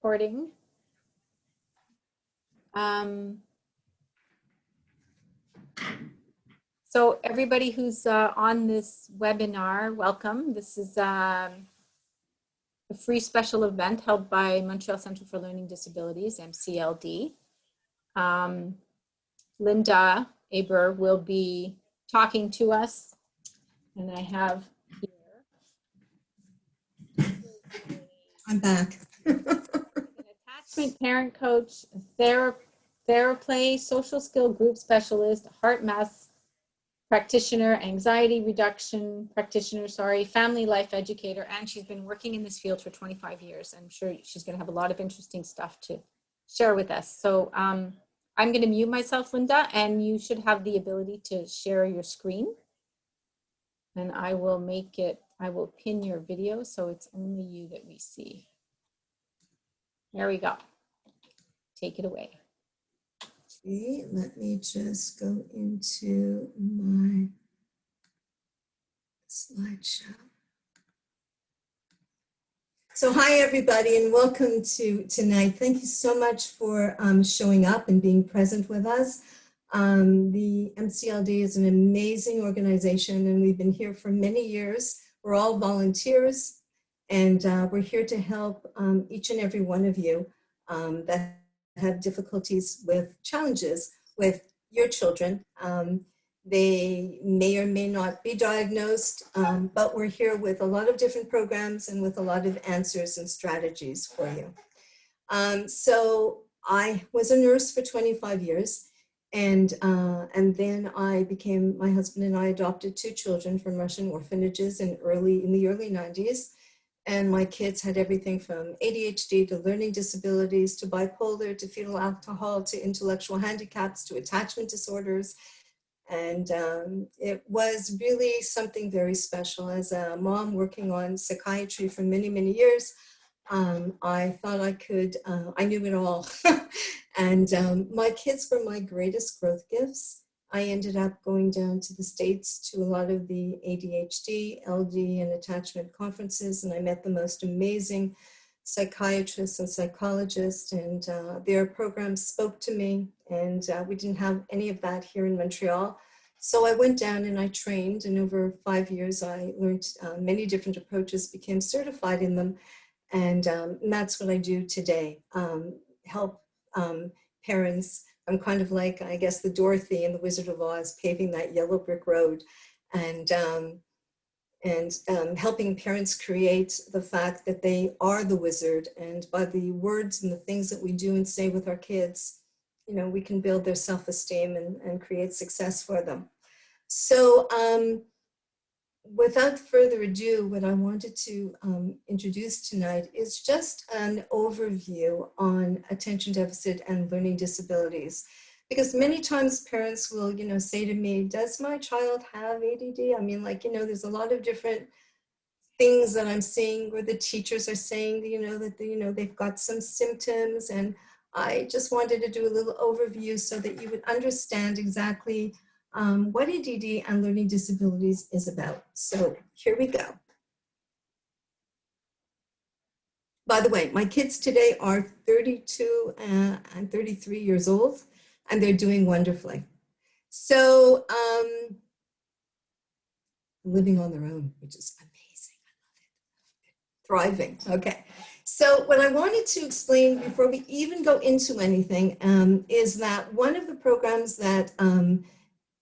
recording. So everybody who's on this webinar, welcome. This is a free special event held by Montreal Centre for Learning Disabilities, MCLD. Linda Aber will be talking to us, and I have here. I'm back. An attachment parent coach, Theraplay social skill group specialist, HeartMath practitioner, anxiety reduction practitioner, family life educator, and she's been working in this field for 25 years. I'm sure she's going to have a lot of interesting stuff to share with us. So I'm going to mute myself, Linda, and you should have the ability to share your screen. And I will pin your video so it's only you that we see. There we go. Take it away. Okay, let me just go into my slideshow. So hi everybody and welcome to tonight. Thank you so much for showing up and being present with us. The MCLD is an amazing organization and we've been here for many years. We're all volunteers and we're here to help each and every one of you that have difficulties with challenges with your children. They may or may not be diagnosed, but we're here with a lot of different programs and with a lot of answers and strategies for you. So I was a nurse for 25 years and then my husband and I adopted 2 children from Russian orphanages in the early 90s. And my kids had everything from ADHD to learning disabilities to bipolar to fetal alcohol to intellectual handicaps to attachment disorders. And it was really something very special. As a mom working on psychiatry for many, many years, I thought I knew it all. And my kids were my greatest growth gifts. I ended up going down to the States to a lot of the ADHD, LD, and attachment conferences, and I met the most amazing psychiatrists and psychologists, and their programs spoke to me, and we didn't have any of that here in Montreal. So I went down and I trained, and over 5 years I learned many different approaches, became certified in them, and that's what I do today, help parents. I'm kind of like, I guess, the Dorothy in the Wizard of Oz, paving that yellow brick road and helping parents create the fact that they are the wizard. And by the words and the things that we do and say with our kids, you know, we can build their self-esteem and create success for them. So without further ado, what I wanted to introduce tonight is just an overview on attention deficit and learning disabilities. Because many times parents will, you know, say to me, does my child have ADD? I mean, like, you know, there's a lot of different things that I'm seeing where the teachers are saying, you know, that, you know, they've got some symptoms. And I just wanted to do a little overview so that you would understand exactly what ADD and learning disabilities is about. So here we go. By the way, my kids today are 32 and 33 years old, and they're doing wonderfully. So living on their own, which is amazing. I love it. Thriving. Okay. So what I wanted to explain before we even go into anything is that one of the programs that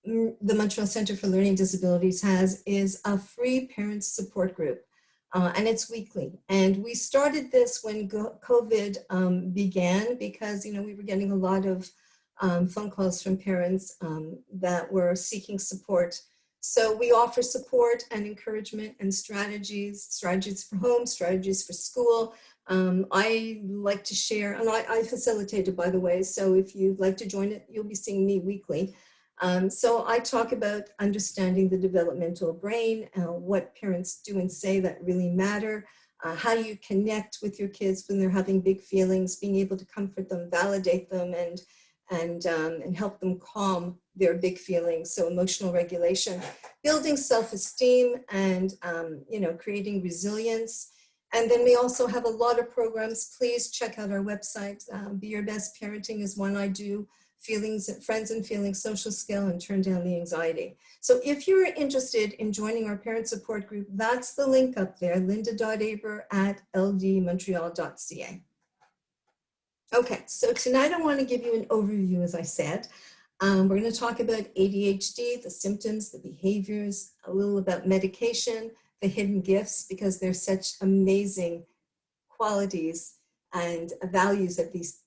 the Montreal Centre for Learning Disabilities has is a free parent support group, and it's weekly. And we started this when COVID began because, you know, we were getting a lot of phone calls from parents that were seeking support. So we offer support and encouragement and strategies for home, strategies for school. I like to share, and I facilitate it, by the way, so if you'd like to join it, you'll be seeing me weekly. So I talk about understanding the developmental brain, what parents do and say that really matter, how you connect with your kids when they're having big feelings, being able to comfort them, validate them, and help them calm their big feelings. So emotional regulation, building self-esteem, and you know, creating resilience, And then we also have a lot of programs. Please check out our website. Be Your Best Parenting is one I do. Friends and Feelings, Social Skill, and Turn Down the Anxiety. So if you're interested in joining our parent support group, that's the link up there, linda.aber@ldmontreal.ca. Okay, so tonight I want to give you an overview, as I said. We're going to talk about ADHD, the symptoms, the behaviors, a little about medication, the hidden gifts, because there's such amazing qualities and values that these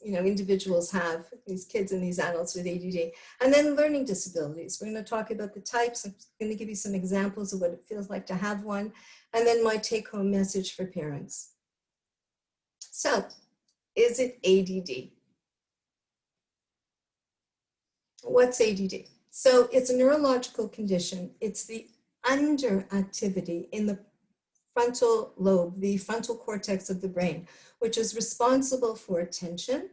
individuals have, these kids and these adults with ADD. And then learning disabilities. We're going to talk about the types. I'm going to give you some examples of what it feels like to have one, and then my take-home message for parents. So, is it ADD? What's ADD? So it's a neurological condition. It's the underactivity in the frontal lobe, the frontal cortex of the brain, which is responsible for attention,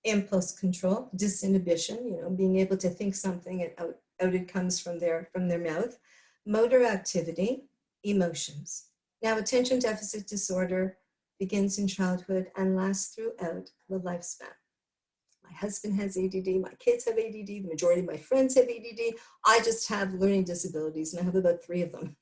impulse control, disinhibition, being able to think something and out it comes from their mouth, motor activity, emotions. Now, attention deficit disorder begins in childhood and lasts throughout the lifespan. My husband has ADD, my kids have ADD, the majority of my friends have ADD. I just have learning disabilities, and I have about 3 of them.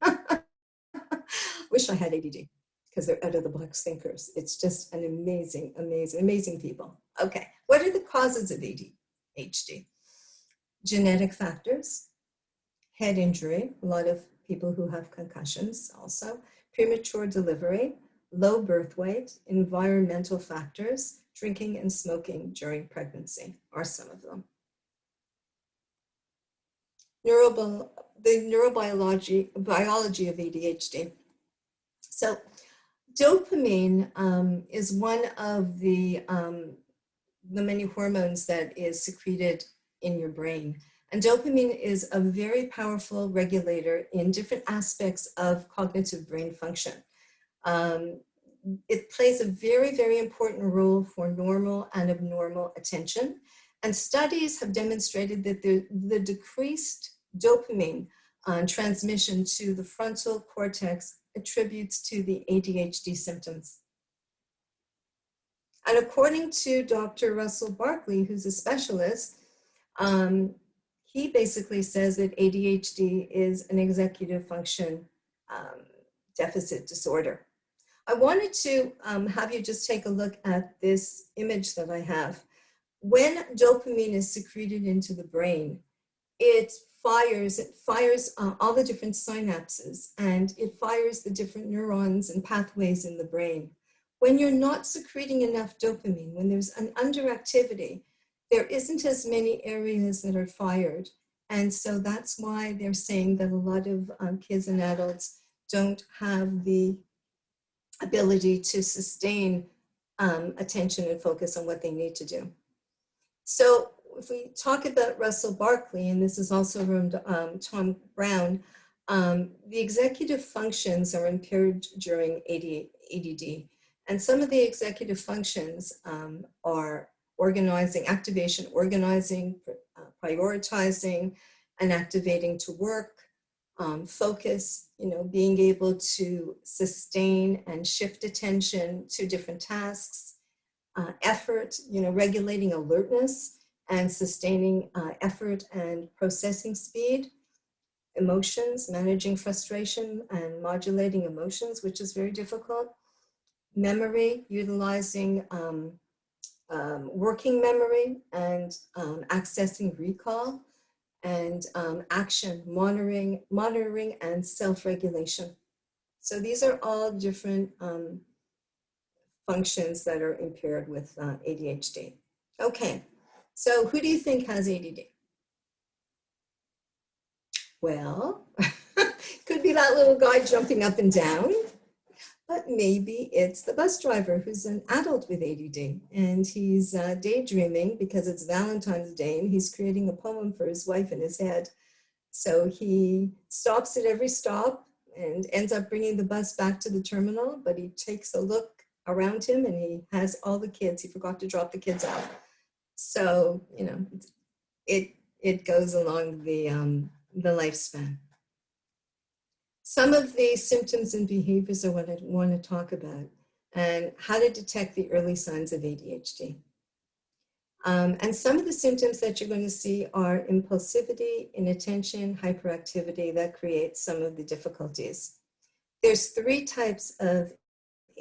Wish I had ADD, because they're out of the box thinkers. It's just an amazing, amazing, amazing people. Okay, what are the causes of ADHD? Genetic factors, head injury, a lot of people who have concussions also, premature delivery, low birth weight, environmental factors, drinking and smoking during pregnancy are some of them. The neurobiology of ADHD. So dopamine is one of the many hormones that is secreted in your brain. And dopamine is a very powerful regulator in different aspects of cognitive brain function. It plays a very, very important role for normal and abnormal attention. And studies have demonstrated that the decreased dopamine transmission to the frontal cortex attributes to the ADHD symptoms. And according to Dr. Russell Barkley, who's a specialist, he basically says that ADHD is an executive function deficit disorder. I wanted to have you just take a look at this image that I have. When dopamine is secreted into the brain, it fires all the different synapses, and it fires the different neurons and pathways in the brain. When you're not secreting enough dopamine, when there's an underactivity, there isn't as many areas that are fired. And so that's why they're saying that a lot of kids and adults don't have the ability to sustain attention and focus on what they need to do. So if we talk about Russell Barkley, and this is also from Tom Brown, the executive functions are impaired during ADD. And some of the executive functions are activation, organizing, prioritizing, and activating to work, focus, being able to sustain and shift attention to different tasks, effort, regulating alertness and sustaining effort and processing speed, emotions, managing frustration and modulating emotions, which is very difficult, memory, utilizing working memory and accessing recall, and action, monitoring and self-regulation. So these are all different functions that are impaired with ADHD. Okay, so who do you think has ADD? Well, could be that little guy jumping up and down, but maybe it's the bus driver who's an adult with ADD, and he's daydreaming because it's Valentine's Day and he's creating a poem for his wife in his head. So he stops at every stop and ends up bringing the bus back to the terminal, but he takes a look around him and he has all the kids. He forgot to drop the kids out. So, it goes along the lifespan. Some of the symptoms and behaviors are what I want to talk about, and how to detect the early signs of ADHD. And some of the symptoms that you're going to see are impulsivity, inattention, hyperactivity that creates some of the difficulties. There's 3 types of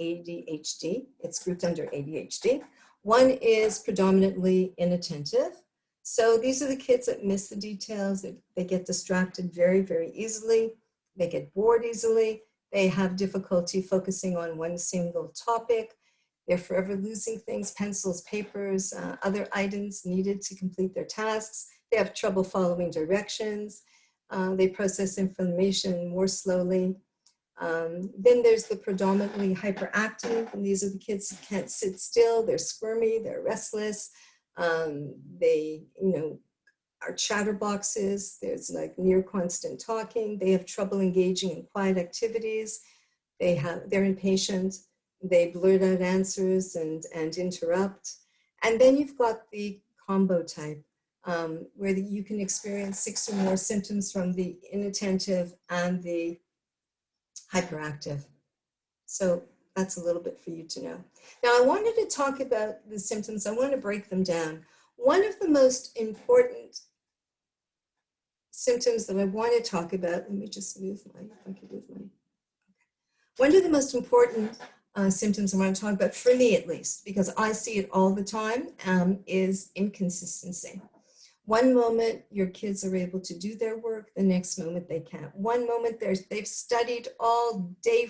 ADHD. It's grouped under ADHD. One is predominantly inattentive. So these are the kids that miss the details. They get distracted very, very easily. They get bored easily. They have difficulty focusing on one single topic. They're forever losing things, pencils, papers, other items needed to complete their tasks. They have trouble following directions. They process information more slowly. Then there's the predominantly hyperactive, and these are the kids who can't sit still. They're squirmy, they're restless. They, are chatterboxes. There's like near constant talking. They have trouble engaging in quiet activities. They're impatient. They blurt out answers and interrupt. And then you've got the combo type, where you can experience 6 or more symptoms from the inattentive and the hyperactive. So that's a little bit for you to know. Now, I wanted to talk about the symptoms. I want to break them down. One of the most important symptoms that I want to talk about, let me just move my, if I can move my, okay. One of the most important symptoms I want to talk about, for me at least, because I see it all the time, is inconsistency. One moment your kids are able to do their work, the next moment they can't. One moment they've studied all night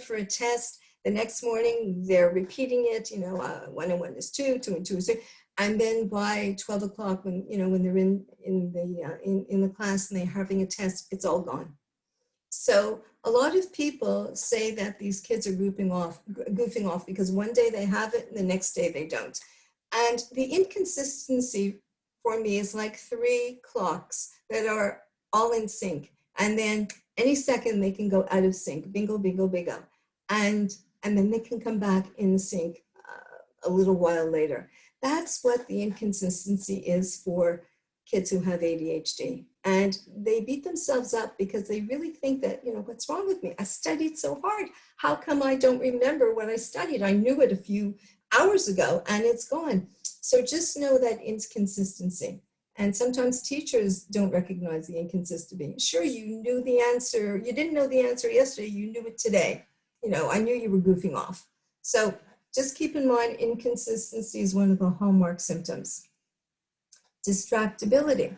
for a test. The next morning they're repeating it. 1 and 1 is 2, 2 and 2 is 3. And then by 12 o'clock, when they're in the class and they're having a test, it's all gone. So a lot of people say that these kids are goofing off because one day they have it and the next day they don't. And the inconsistency for me is like 3 clocks that are all in sync. And then any second they can go out of sync, bingo, bingo, bingo. And then they can come back in sync a little while later. That's what the inconsistency is for kids who have ADHD. And they beat themselves up because they really think that, what's wrong with me? I studied so hard. How come I don't remember what I studied? I knew it a few hours ago and it's gone. So just know that inconsistency. And sometimes teachers don't recognize the inconsistency. Sure, you knew the answer. You didn't know the answer yesterday. You knew it today. I knew you were goofing off. So just keep in mind, inconsistency is one of the hallmark symptoms. Distractibility.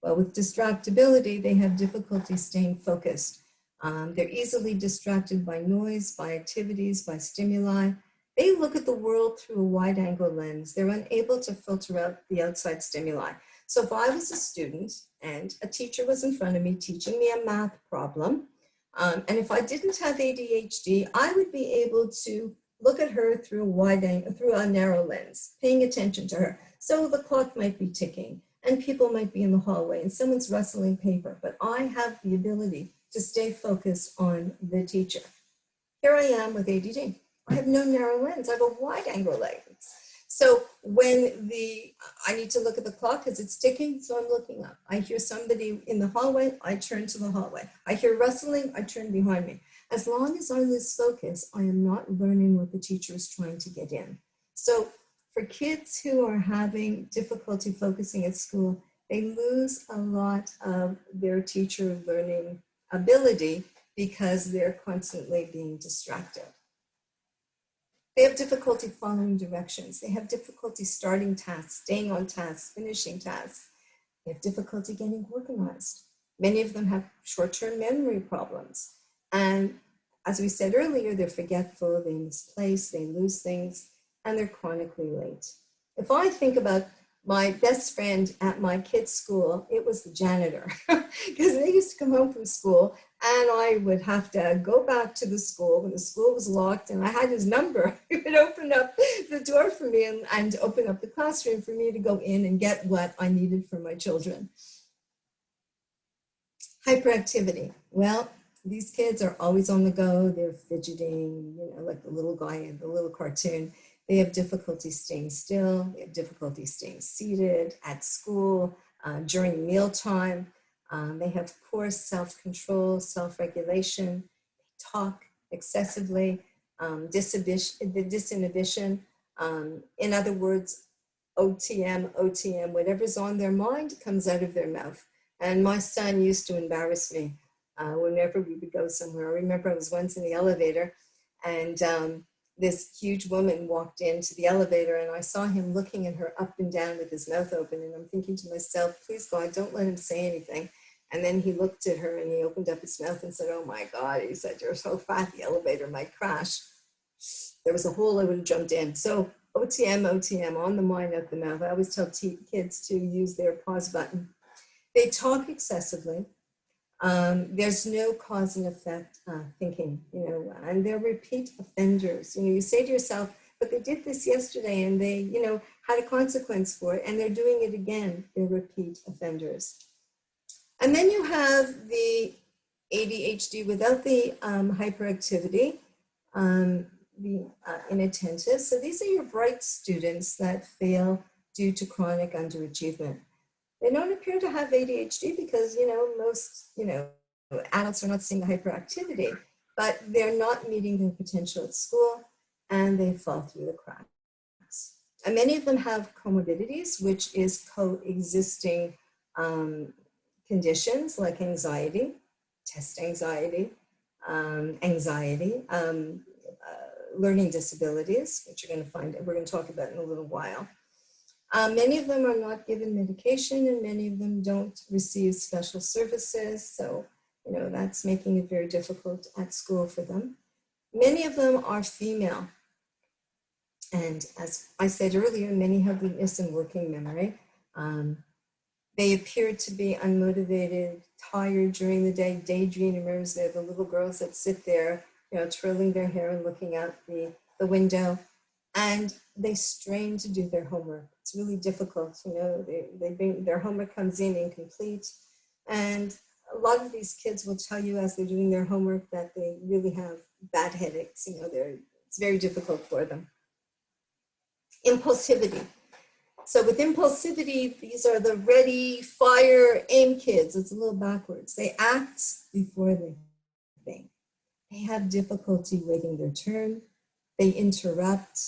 Well, with distractibility, they have difficulty staying focused. They're easily distracted by noise, by activities, by stimuli. They look at the world through a wide-angle lens. They're unable to filter out the outside stimuli. So if I was a student and a teacher was in front of me teaching me a math problem, and if I didn't have ADHD, I would be able to look at her through a narrow lens, paying attention to her. So the clock might be ticking and people might be in the hallway and someone's rustling paper, but I have the ability to stay focused on the teacher. Here I am with ADD. I have no narrow lens. I have a wide angle lens. So when I need to look at the clock because it's ticking, so I'm looking up. I hear somebody in the hallway, I turn to the hallway. I hear rustling, I turn behind me. As long as I lose focus, I am not learning what the teacher is trying to get in. So for kids who are having difficulty focusing at school, they lose a lot of their teacher learning ability because they're constantly being distracted. They have difficulty following directions. They have difficulty starting tasks, staying on tasks, finishing tasks. They have difficulty getting organized. Many of them have short-term memory problems. And as we said earlier, they're forgetful, they misplace, they lose things, and they're chronically late. If I think about my best friend at my kids' school, it was the janitor, because they used to come home from school and I would have to go back to the school when the school was locked and I had his number. He would open up the door for me and open up the classroom for me to go in and get what I needed for my children. Hyperactivity. Well, these kids are always on the go. They're fidgeting, like the little guy in the little cartoon. They have difficulty staying still. They have difficulty staying seated at school, during mealtime. They have poor self-control, self-regulation, they talk excessively, disinhibition. In other words, OTM, whatever's on their mind comes out of their mouth. And my son used to embarrass me whenever we would go somewhere. I remember I was once in the elevator and this huge woman walked into the elevator and I saw him looking at her up and down with his mouth open. And I'm thinking to myself, please God, don't let him say anything. And then he looked at her and he opened up his mouth and said, oh my God, he said, you're so fat, the elevator might crash. There was a hole, I would have jumped in. So OTM, on the mind, out the mouth. I always tell kids to use their pause button. They talk excessively. There's no cause and effect thinking, and they're repeat offenders. You say to yourself, but they did this yesterday and they, had a consequence for it and they're doing it again. They're repeat offenders. And then you have the ADHD without the hyperactivity, the inattentive. So these are your bright students that fail due to chronic underachievement. They don't appear to have ADHD because, most, adults are not seeing the hyperactivity, but they're not meeting their potential at school and they fall through the cracks. And many of them have comorbidities, which is coexisting conditions like anxiety, test anxiety, learning disabilities, which we're going to talk about in a little while. Many of them are not given medication and many of them don't receive special services. So, that's making it very difficult at school for them. Many of them are female. And as I said earlier, many have weakness in working memory. They appear to be unmotivated, tired during the day, daydreamers. They're the little girls that sit there, twirling their hair and looking out the window. And they strain to do their homework. It's really difficult, their homework comes in incomplete. And a lot of these kids will tell you as they're doing their homework that they really have bad headaches. It's very difficult for them. Impulsivity. So with impulsivity, these are the ready, fire, aim kids. It's a little backwards. They act before they think. They have difficulty waiting their turn. They interrupt.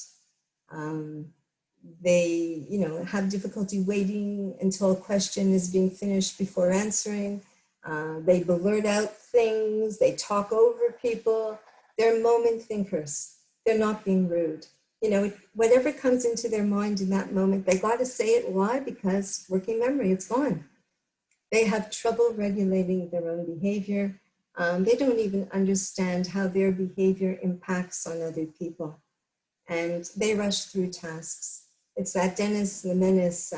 They, have difficulty waiting until a question is being finished before answering. They blurt out things. They talk over people. They're moment thinkers. They're not being rude. Whatever comes into their mind in that moment, they got to say it. Why? Because working memory, it's gone. They have trouble regulating their own behavior. They don't even understand how their behavior impacts on other people. And they rush through tasks. It's that Dennis the Menace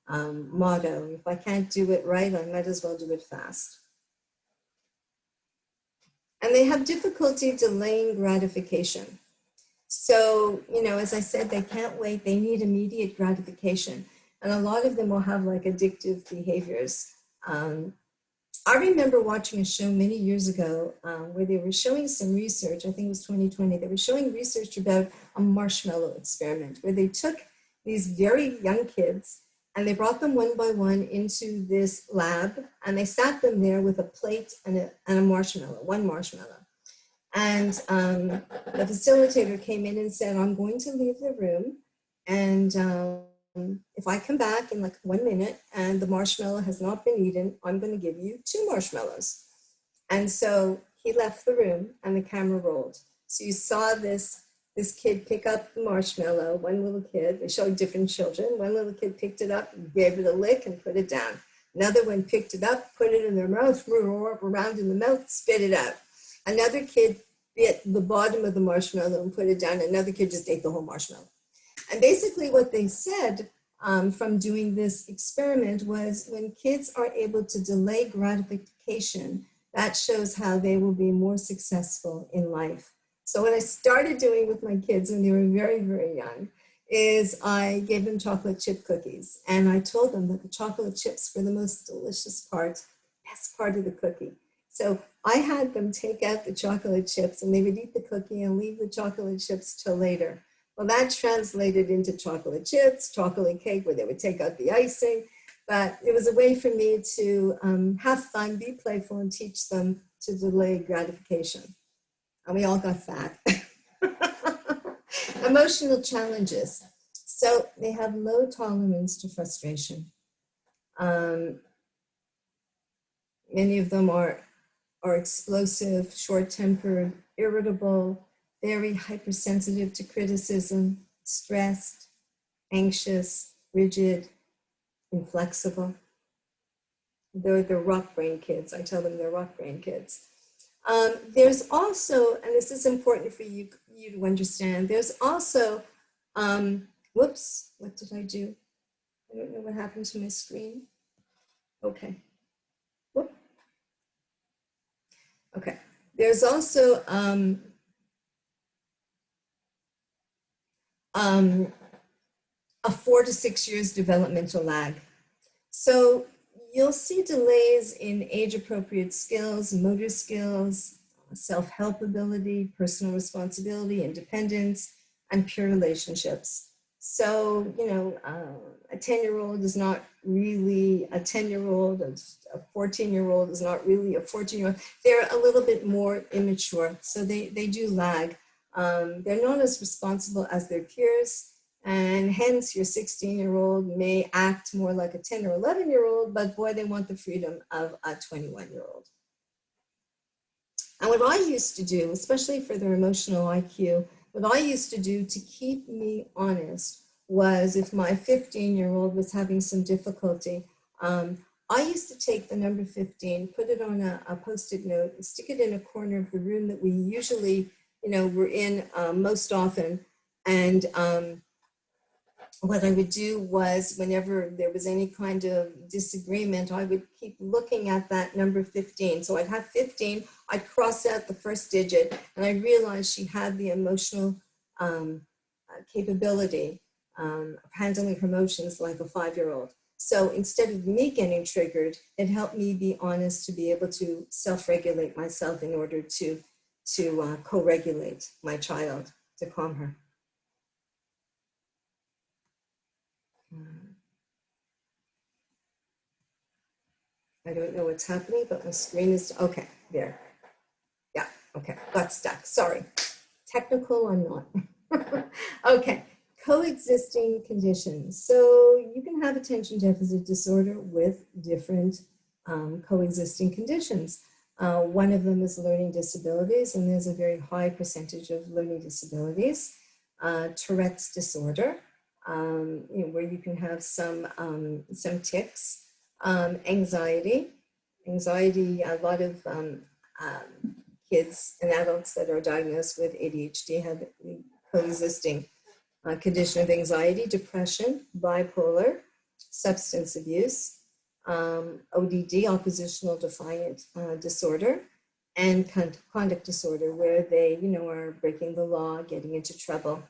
motto. If I can't do it right, I might as well do it fast. And they have difficulty delaying gratification. So, as I said, they can't wait. They need immediate gratification. And a lot of them will have like addictive behaviors. I remember watching a show many years ago where they were showing some research, I think it was 2020, they were showing research about a marshmallow experiment where they took these very young kids and they brought them one by one into this lab and they sat them there with a plate and a marshmallow, one marshmallow. And the facilitator came in and said, I'm going to leave the room and if I come back in like 1 minute and the marshmallow has not been eaten, I'm going to give you 2 marshmallows. And so he left the room and the camera rolled. So you saw this kid pick up the marshmallow, one little kid, they showed different children. One little kid picked it up, gave it a lick and put it down. Another one picked it up, put it in their mouth, around in the mouth, spit it out. Another kid bit the bottom of the marshmallow and put it down. Another kid just ate the whole marshmallow. And basically what they said from doing this experiment was when kids are able to delay gratification, that shows how they will be more successful in life. So what I started doing with my kids when they were very, very young is I gave them chocolate chip cookies. And I told them that the chocolate chips were the most delicious part, best part of the cookie. So I had them take out the chocolate chips and they would eat the cookie and leave the chocolate chips till later. Well, that translated into chocolate chips, chocolate cake, where they would take out the icing. but it was a way for me to have fun, be playful, and teach them to delay gratification. And we all got fat. Emotional challenges. So they have low tolerance to frustration. Many of them are explosive, short-tempered, irritable, very hypersensitive to criticism, stressed, anxious, rigid, inflexible. They're the rock brain kids. I tell them they're rock brain kids. There's also, and this is important for you to understand, there's also, whoops, what did I do? I don't know what happened to my screen. Okay. Whoop. Okay. There's also a 4 to 6 years developmental lag. So you'll see delays in age-appropriate skills, motor skills, self-help ability, personal responsibility, independence, and peer relationships. So, you know, a 10-year-old is not really a 10-year-old, a 14-year-old is not really a 14-year-old. They're a little bit more immature, so they do lag. They're not as responsible as their peers, and hence your 16-year-old may act more like a 10 or 11-year-old, but boy, they want the freedom of a 21-year-old. And what I used to do, especially for their emotional IQ, what I used to do to keep me honest was if my 15-year-old was having some difficulty, I used to take the number 15, put it on a Post-it note, and stick it in a corner of the room that we usually, you know, were in most often. And what I would do was whenever there was any kind of disagreement, I would keep looking at that number 15. So I'd have 15, I'd cross out the first digit, and I realized she had the emotional capability of handling her emotions like a 5-year-old. So instead of me getting triggered, it helped me be honest to be able to self-regulate myself in order to co-regulate my child, to calm her. I don't know what's happening, but my screen is, okay, there. Yeah, okay, got stuck, sorry. Technical or not. Okay, coexisting conditions. So you can have attention deficit disorder with different coexisting conditions. One of them is learning disabilities, and there's a very high percentage of learning disabilities. Tourette's disorder, you know, where you can have some tics. Anxiety, a lot of kids and adults that are diagnosed with ADHD have coexisting condition of anxiety, depression, bipolar, substance abuse, ODD, oppositional defiant disorder, and conduct disorder, where they, you know, are breaking the law, getting into trouble.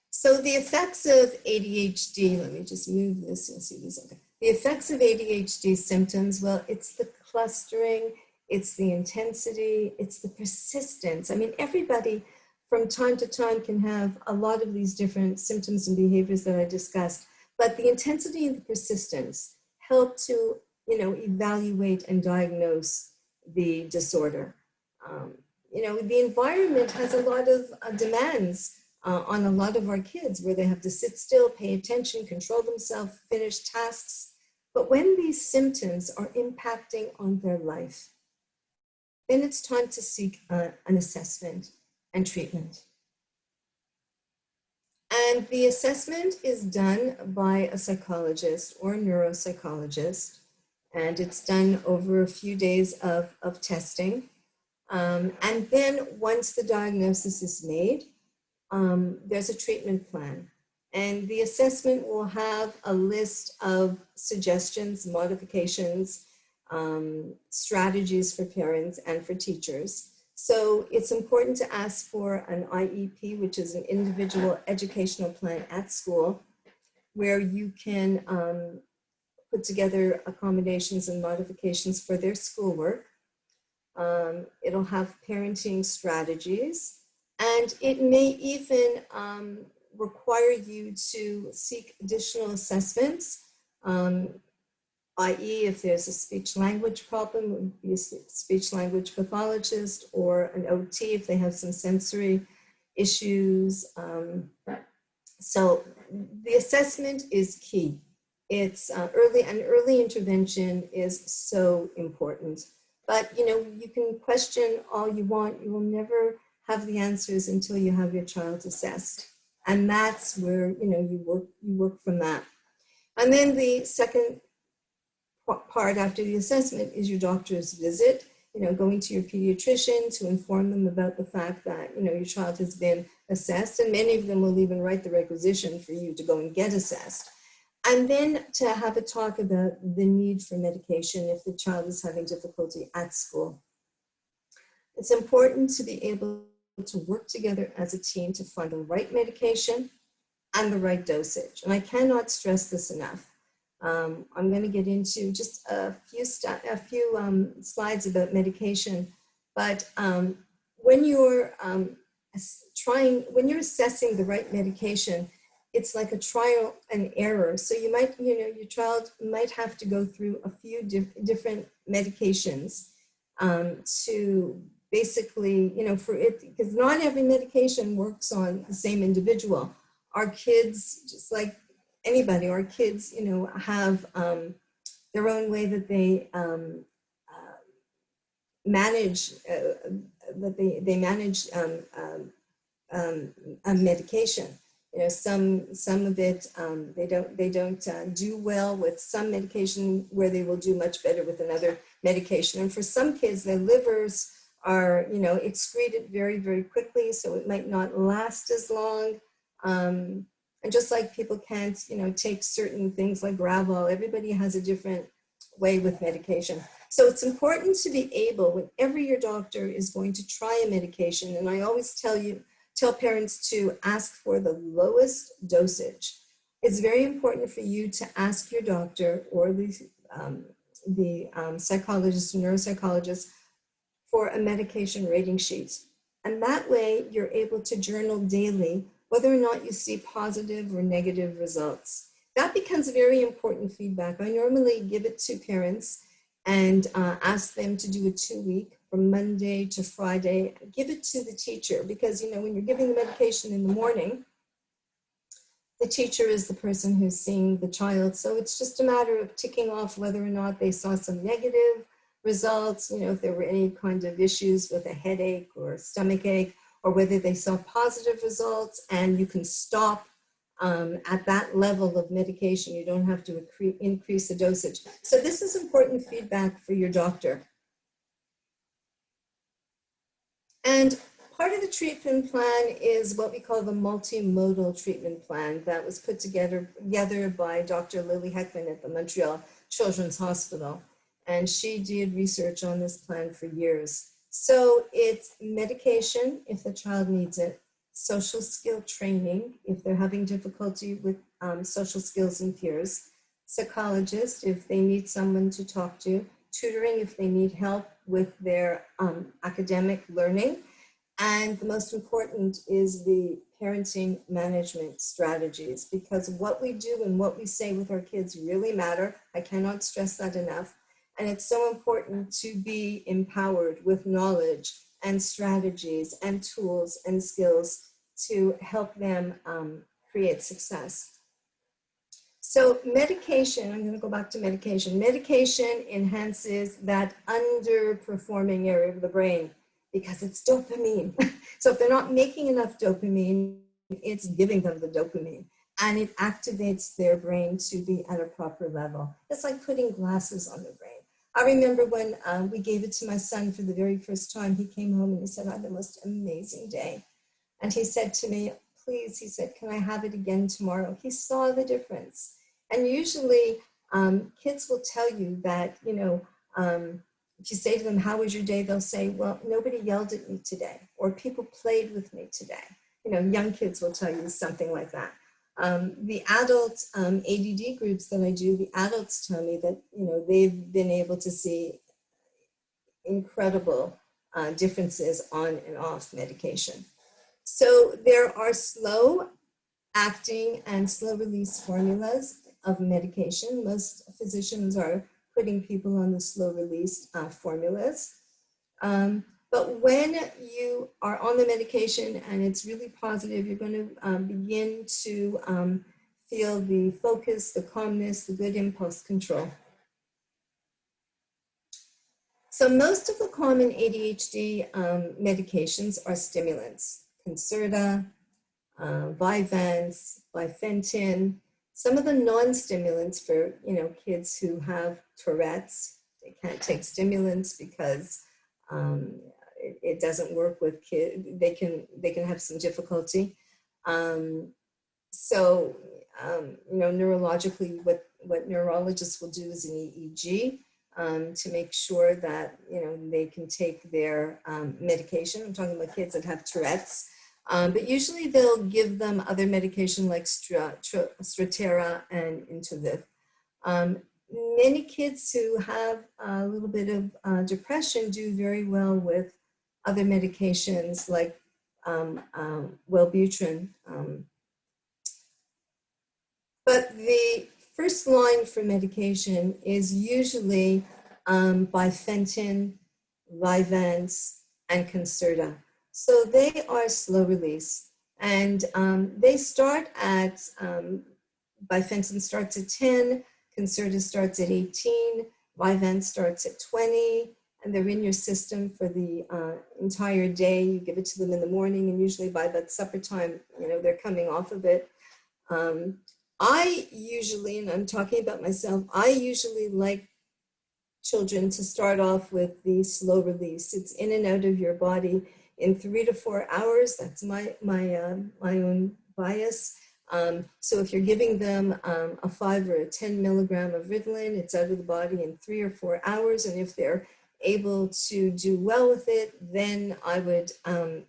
So the effects of ADHD, let me just move this, you'll see these. Okay. The effects of ADHD symptoms, well, it's the clustering, it's the intensity, it's the persistence. I mean, everybody from time to time can have a lot of these different symptoms and behaviors that I discussed, but the intensity and the persistence help to, you know, evaluate and diagnose the disorder. You know, the environment has a lot of demands on a lot of our kids, where they have to sit still, pay attention, control themselves, finish tasks. But when these symptoms are impacting on their life, then it's time to seek an assessment and treatment. And the assessment is done by a psychologist or a neuropsychologist, and it's done over a few days of testing. And then once the diagnosis is made, there's a treatment plan, and the assessment will have a list of suggestions, modifications, strategies for parents and for teachers. So it's important to ask for an IEP, which is an individual educational plan at school, where you can put together accommodations and modifications for their schoolwork. It'll have parenting strategies, and it may even require you to seek additional assessments, i.e. if there's a speech-language problem, it would be a speech-language pathologist, or an OT if they have some sensory issues. So the assessment is key. It's early intervention is so important. But you can question all you want. You will never have the answers until you have your child assessed. And that's where you work from that. And then the second part after the assessment is your doctor's visit, going to your pediatrician to inform them about the fact that, your child has been assessed, and many of them will even write the requisition for you to go and get assessed. And then to have a talk about the need for medication if the child is having difficulty at school. It's important to be able to work together as a team to find the right medication and the right dosage. And I cannot stress this enough. I'm going to get into just a few slides about medication, but when you're assessing the right medication, it's like a trial and error. So you might, your child might have to go through a few different medications to basically, for it, because not every medication works on the same individual. Our kids, just like anybody, our kids, have their own way that they manage medication. Some of it they don't do well with some medication, where they will do much better with another medication. And for some kids, their livers are excreted very, very quickly, so it might not last as long. And just like people can't, take certain things like Gravol, everybody has a different way with medication. So it's important to be able, whenever your doctor is going to try a medication, and I always tell parents to ask for the lowest dosage. It's very important for you to ask your doctor or the psychologist or neuropsychologist for a medication rating sheet. And that way you're able to journal daily whether or not you see positive or negative results. That becomes very important feedback. I normally give it to parents and ask them to do a 2-week from Monday to Friday. Give it to the teacher because, when you're giving the medication in the morning, the teacher is the person who's seeing the child. So it's just a matter of ticking off whether or not they saw some negative results, if there were any kind of issues with a headache or stomach ache, or whether they saw positive results, and you can stop at that level of medication. You don't have to increase the dosage. So this is important feedback for your doctor. And part of the treatment plan is what we call the multimodal treatment plan that was put together by Dr. Lily Heckman at the Montreal Children's Hospital. And she did research on this plan for years. So it's medication if the child needs it, social skill training if they're having difficulty with social skills and peers, psychologist if they need someone to talk to, tutoring if they need help with their academic learning, and the most important is the parenting management strategies, because what we do and what we say with our kids really matter. I cannot stress that enough. And it's so important to be empowered with knowledge and strategies and tools and skills to help them create success. So medication, I'm going to go back to medication. Medication enhances that underperforming area of the brain because it's dopamine. So if they're not making enough dopamine, it's giving them the dopamine. And it activates their brain to be at a proper level. It's like putting glasses on the brain. I remember when we gave it to my son for the very first time, he came home and he said, I had the most amazing day. And he said to me, please, he said, can I have it again tomorrow? He saw the difference. And usually kids will tell you that, if you say to them, how was your day? They'll say, well, nobody yelled at me today, or people played with me today. Young kids will tell you something like that. The adult ADD groups that I do, the adults tell me that, they've been able to see incredible differences on and off medication. So there are slow acting and slow release formulas of medication. Most physicians are putting people on the slow release formulas. But when you are on the medication and it's really positive, you're going to begin to feel the focus, the calmness, the good impulse control. So most of the common ADHD medications are stimulants: Concerta, Vyvanse, Bifentin. Some of the non-stimulants for kids who have Tourette's, they can't take stimulants because it doesn't work with kids. They can have some difficulty. Neurologically, what neurologists will do is an EEG to make sure that they can take their medication. I'm talking about kids that have Tourette's. But usually they'll give them other medication like Strattera and Inconsistency. Many kids who have a little bit of depression do very well with other medications like Wellbutrin. But the first line for medication is usually Bifentin, Vyvanse, and Concerta. So they are slow release, and they start at, Bifentin starts at 10, Concerta starts at 18, Vyvanse starts at 20, and they're in your system for the entire day. You give it to them in the morning, and usually by about supper time, they're coming off of it. I usually, and I'm talking about myself, I usually like children to start off with the slow release. It's in and out of your body in 3 to 4 hours. That's my own bias. So if you're giving them a 5 or a 10 milligram of Ritalin, it's out of the body in 3 or 4 hours. And if they're able to do well with it, then I would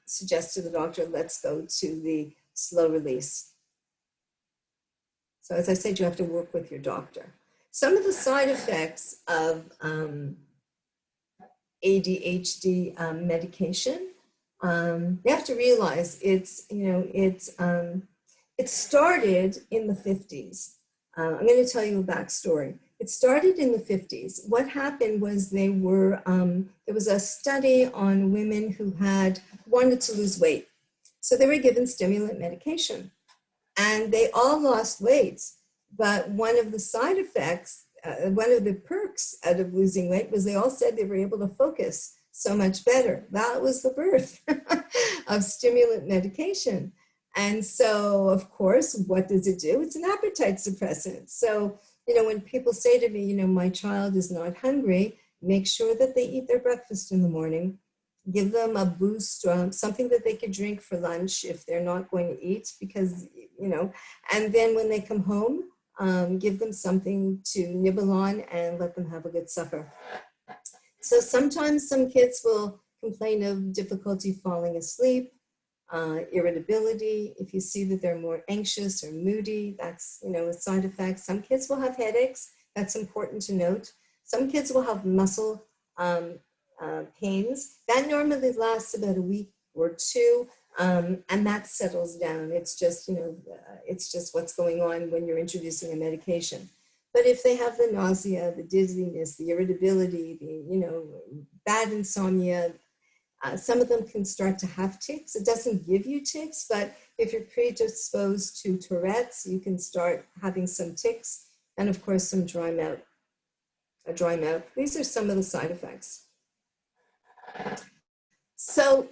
suggest to the doctor, let's go to the slow release. So as I said, you have to work with your doctor. Some of the side effects of ADHD medication, you have to realize it started in the 50s. I'm going to tell you a backstory. It started in the 50s. What happened was there was a study on women who wanted to lose weight. So they were given stimulant medication. And they all lost weight, but one of the side effects, one of the perks out of losing weight was they all said they were able to focus so much better. That was the birth of stimulant medication. And so, of course, what does it do? It's an appetite suppressant. So, when people say to me, my child is not hungry, make sure that they eat their breakfast in the morning. Give them a boost, something that they could drink for lunch if they're not going to eat, because, and then when they come home, give them something to nibble on and let them have a good supper. So sometimes some kids will complain of difficulty falling asleep, irritability. If you see that they're more anxious or moody, that's, a side effect. Some kids will have headaches. That's important to note. Some kids will have muscle pains. That normally lasts about a week or two, and that settles down. It's just, it's just what's going on when you're introducing a medication. But if they have the nausea, the dizziness, the irritability, the bad insomnia, some of them can start to have tics. It doesn't give you tics, but if you're predisposed to Tourette's, you can start having some tics, and of course some dry mouth. A dry mouth. These are some of the side effects. So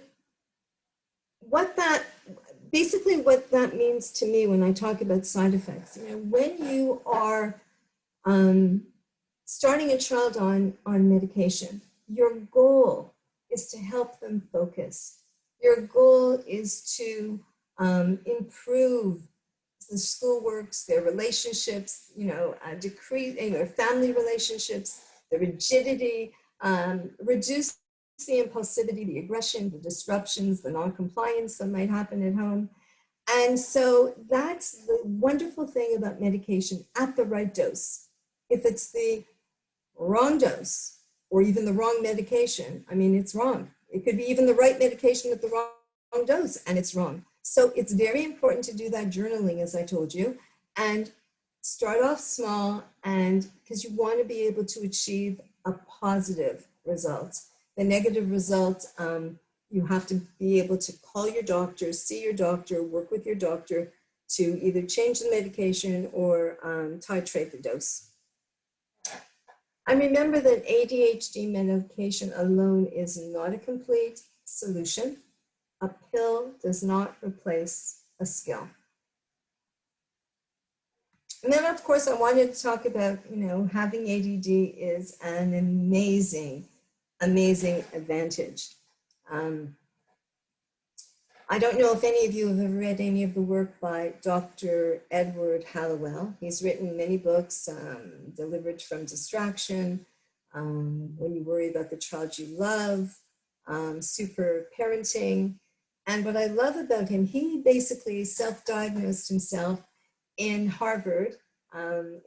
what that means to me when I talk about side effects, when you are starting a child on medication, your goal is to help them focus. Your goal is to improve the schoolworks, their relationships, decrease their family relationships, the rigidity, reduce the impulsivity, the aggression, the disruptions, the non-compliance that might happen at home. And so that's the wonderful thing about medication at the right dose. If it's the wrong dose or even the wrong medication, it's wrong. It could be even the right medication at the wrong dose and it's wrong. So it's very important to do that journaling, as I told you, and start off small, and because you want to be able to achieve a positive result. The negative result, you have to be able to call your doctor, see your doctor, work with your doctor to either change the medication or titrate the dose. And remember that ADHD medication alone is not a complete solution. A pill does not replace a skill. And then, of course, I wanted to talk about, having ADD is an amazing, amazing advantage. I don't know if any of you have ever read any of the work by Dr. Edward Hallowell. He's written many books, Delivered from Distraction, When You Worry About the Child You Love, Super Parenting. And what I love about him, he basically self-diagnosed himself in Harvard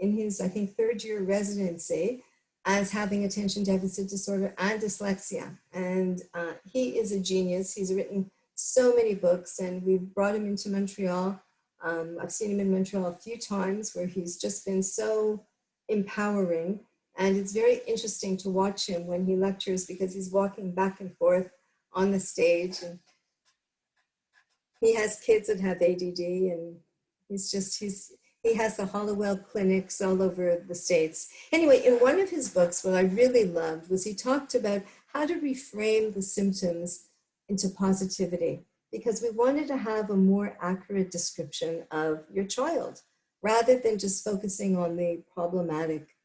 in his, I think, third year residency as having attention deficit disorder and dyslexia. And he is a genius. He's written so many books, and we've brought him into Montreal. I've seen him in Montreal a few times where he's just been so empowering. And it's very interesting to watch him when he lectures because he's walking back and forth on the stage. And he has kids that have ADD, and he has the Hallowell clinics all over the States. Anyway, in one of his books, what I really loved was he talked about how to reframe the symptoms into positivity, because we wanted to have a more accurate description of your child rather than just focusing on the problematic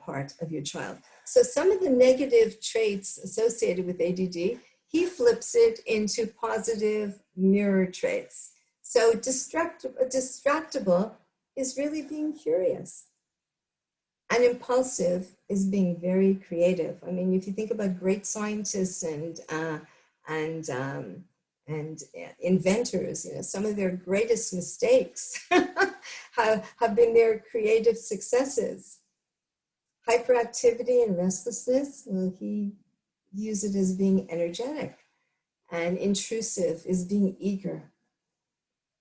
part of your child. So some of the negative traits associated with ADD, he flips it into positive mirror traits. So distractible is really being curious. And impulsive is being very creative. I mean, if you think about great scientists and inventors, some of their greatest mistakes have been their creative successes. Hyperactivity and restlessness, well, he views it as being energetic, and intrusive is being eager.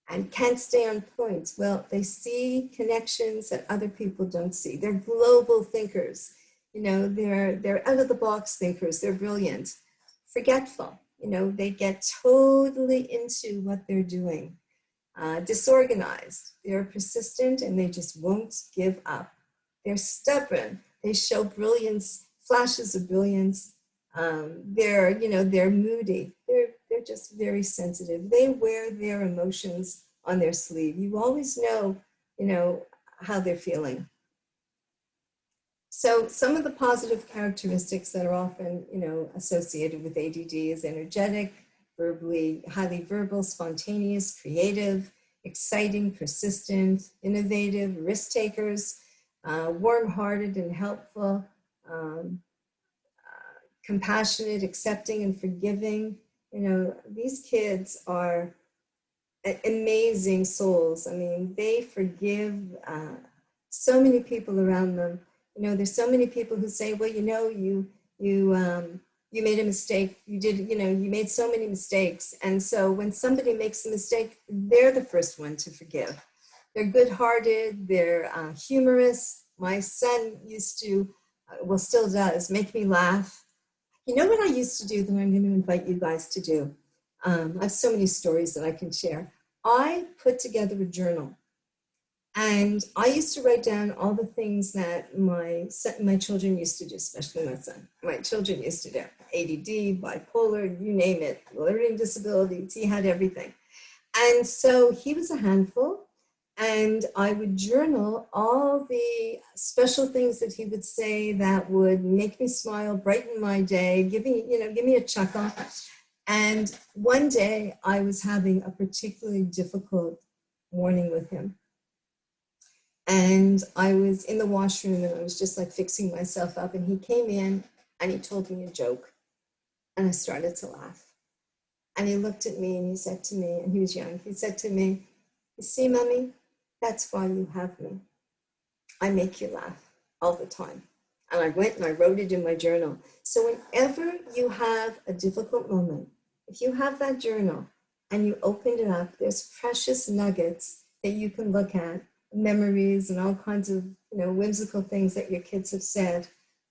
And can't stay on point. Well, they see connections that other people don't see. They're global thinkers. They're out of the box thinkers. They're brilliant. Forgetful. They get totally into what they're doing. Disorganized. They're persistent and they just won't give up. They're stubborn. They show brilliance, flashes of brilliance. They're moody. They're just very sensitive. They wear their emotions on their sleeve. You always know how they're feeling. So some of the positive characteristics that are often, associated with ADD is energetic, highly verbal, spontaneous, creative, exciting, persistent, innovative, risk takers, warm-hearted and helpful, compassionate, accepting, and forgiving. These kids are amazing souls. I mean, they forgive so many people around them. There's so many people who say, well, you made a mistake. You made so many mistakes. And so when somebody makes a mistake, they're the first one to forgive. They're good-hearted, they're humorous. My son used to, still does, make me laugh. You know what I used to do that I'm going to invite you guys to do? I have so many stories that I can share. I put together a journal, and I used to write down all the things that my children used to do, especially my son. My children used to do ADD, bipolar, you name it, learning disabilities, he had everything. And so he was a handful, and I would journal all the special things that he would say that would make me smile, brighten my day, give me a chuckle. And one day I was having a particularly difficult morning with him. And I was in the washroom and I was just like fixing myself up, and he came in and he told me a joke, and I started to laugh. And he looked at me and he said to me, and he was young, he said to me, "You see, Mommy, that's why you have me. I make you laugh all the time." And I went and I wrote it in my journal. So whenever you have a difficult moment, if you have that journal, and you opened it up, there's precious nuggets that you can look at, memories and all kinds of, whimsical things that your kids have said.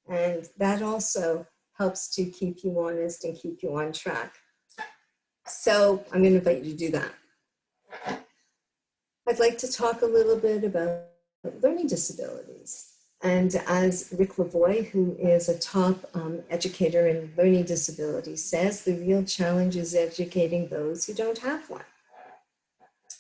And that also helps to keep you honest and keep you on track. So I'm going to invite you to do that. I'd like to talk a little bit about learning disabilities. And as Rick Lavoie, who is a top educator in learning disabilities, says, the real challenge is educating those who don't have one.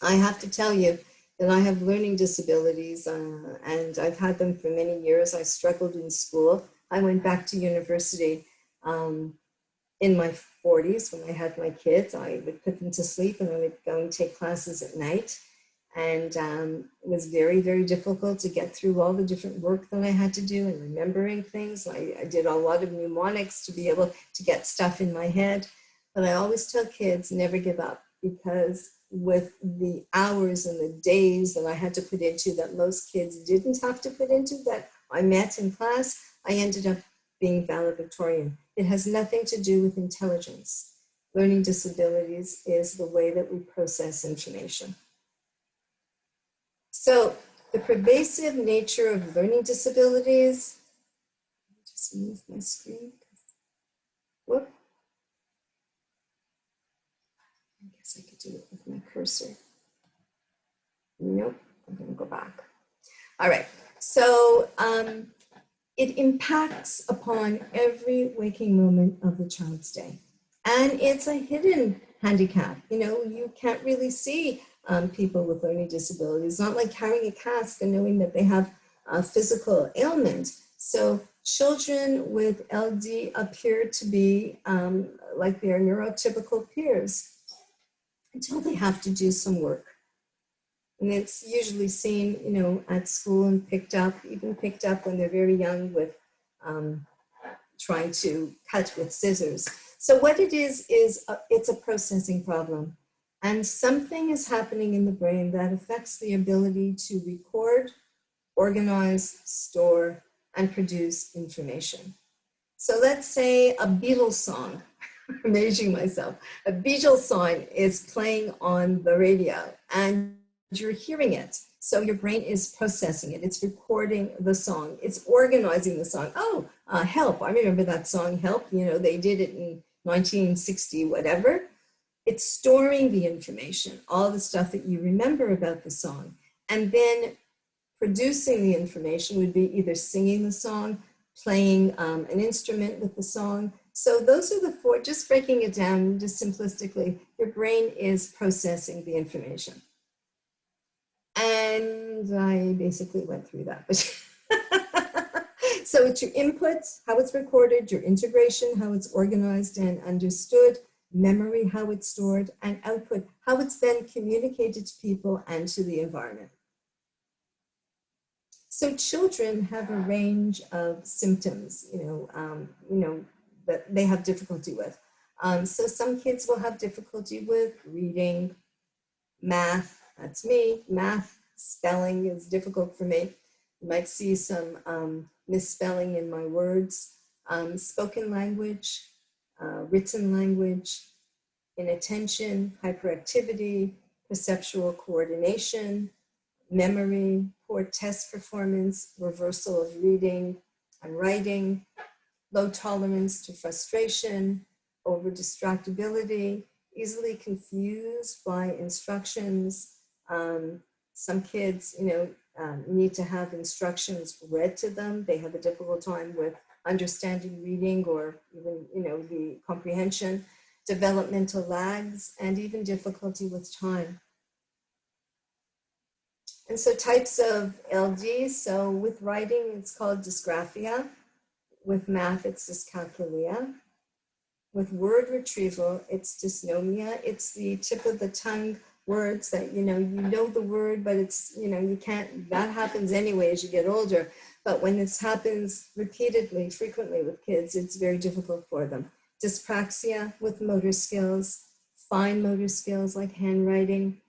I have to tell you that I have learning disabilities, and I've had them for many years. I struggled in school. I went back to university in my 40s when I had my kids. I would put them to sleep and I would go and take classes at night. And it was very, very difficult to get through all the different work that I had to do and remembering things. I did a lot of mnemonics to be able to get stuff in my head. But I always tell kids, never give up, because with the hours and the days that I had to put into that most kids didn't have to put into, that I met in class, I ended up being valedictorian. It has nothing to do with intelligence. Learning disabilities is the way that we process information. So the pervasive nature of learning disabilities, let me just move my screen. Whoop. I guess I could do it with my cursor. Nope, I'm going to go back. All right, so it impacts upon every waking moment of the child's day. And it's a hidden handicap. You can't really see people with learning disabilities. It's not like carrying a cast and knowing that they have a physical ailment. So children with LD appear to be like their neurotypical peers until they have to do some work. And it's usually seen, at school and even picked up when they're very young with trying to cut with scissors. So what it is it's a processing problem. And something is happening in the brain that affects the ability to record, organize, store, and produce information. So let's say a Beatles song, I'm aging myself, a Beatles song is playing on the radio and you're hearing it. So your brain is processing it. It's recording the song. It's organizing the song. Oh, Help. I remember that song, Help. They did it in 1960, whatever. It's storing the information, all the stuff that you remember about the song. And then producing the information would be either singing the song, playing an instrument with the song. So those are the four, just breaking it down, just simplistically, your brain is processing the information. And I basically went through that. So it's your input, how it's recorded, your integration, how it's organized and understood, memory, how it's stored, and output, how it's then communicated to people and to the environment. So children have a range of symptoms, that they have difficulty with. So some kids will have difficulty with reading, math, that's me, math, spelling is difficult for me. You might see some misspelling in my words, spoken language, written language, inattention, hyperactivity, perceptual coordination, memory, poor test performance, reversal of reading and writing, low tolerance to frustration, over distractibility, easily confused by instructions. Some kids, need to have instructions read to them. They have a difficult time with understanding reading or even, the comprehension, developmental lags, and even difficulty with time. And so types of LD, so with writing, it's called dysgraphia. With math, it's dyscalculia. With word retrieval, it's dysnomia. It's the tip of the tongue words that, you know the word, but it's, you can't, that happens anyway as you get older. But when this happens repeatedly, frequently with kids, it's very difficult for them. Dyspraxia with motor skills, fine motor skills like handwriting,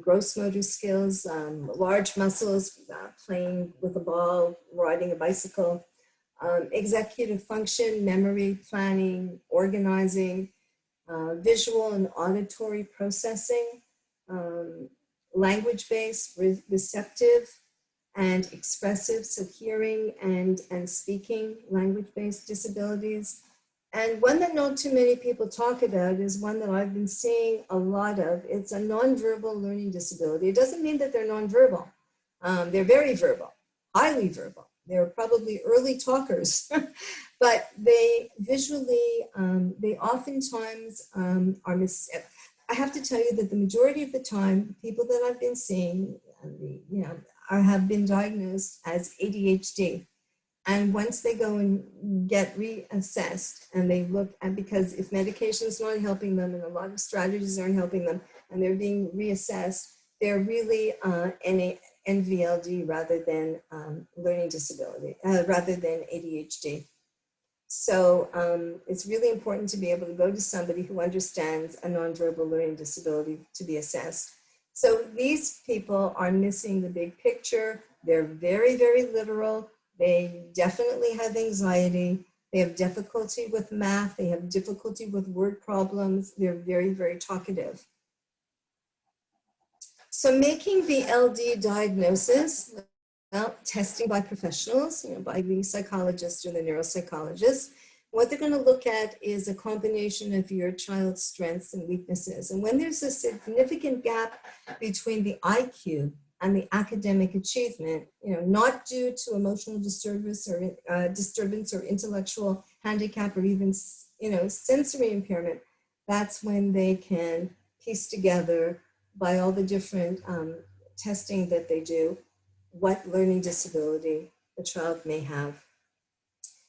gross motor skills, large muscles, playing with a ball, riding a bicycle, executive function, memory, planning, organizing, visual and auditory processing, language-based, receptive, and expressive, so hearing and speaking, language-based disabilities. And one that not too many people talk about is one that I've been seeing a lot of. It's a nonverbal learning disability. It doesn't mean that they're nonverbal. They're very verbal, highly verbal. They're probably early talkers, but they visually, they oftentimes are I have to tell you that the majority of the time, people that I've been seeing, have been diagnosed as ADHD. And once they go and get reassessed and they look at, because if medication is not helping them and a lot of strategies aren't helping them and they're being reassessed, they're really in a NVLD rather than learning disability, rather than ADHD. So it's really important to be able to go to somebody who understands a nonverbal learning disability to be assessed. So these people are missing the big picture. They're very, very literal. They definitely have anxiety. They have difficulty with math. They have difficulty with word problems. They're very, very talkative. So making the LD diagnosis, well, testing by professionals, by the psychologist or the neuropsychologist, what they're going to look at is a combination of your child's strengths and weaknesses. And when there's a significant gap between the IQ and the academic achievement, not due to emotional disturbance or intellectual handicap or even, sensory impairment, that's when they can piece together by all the different testing that they do, what learning disability the child may have.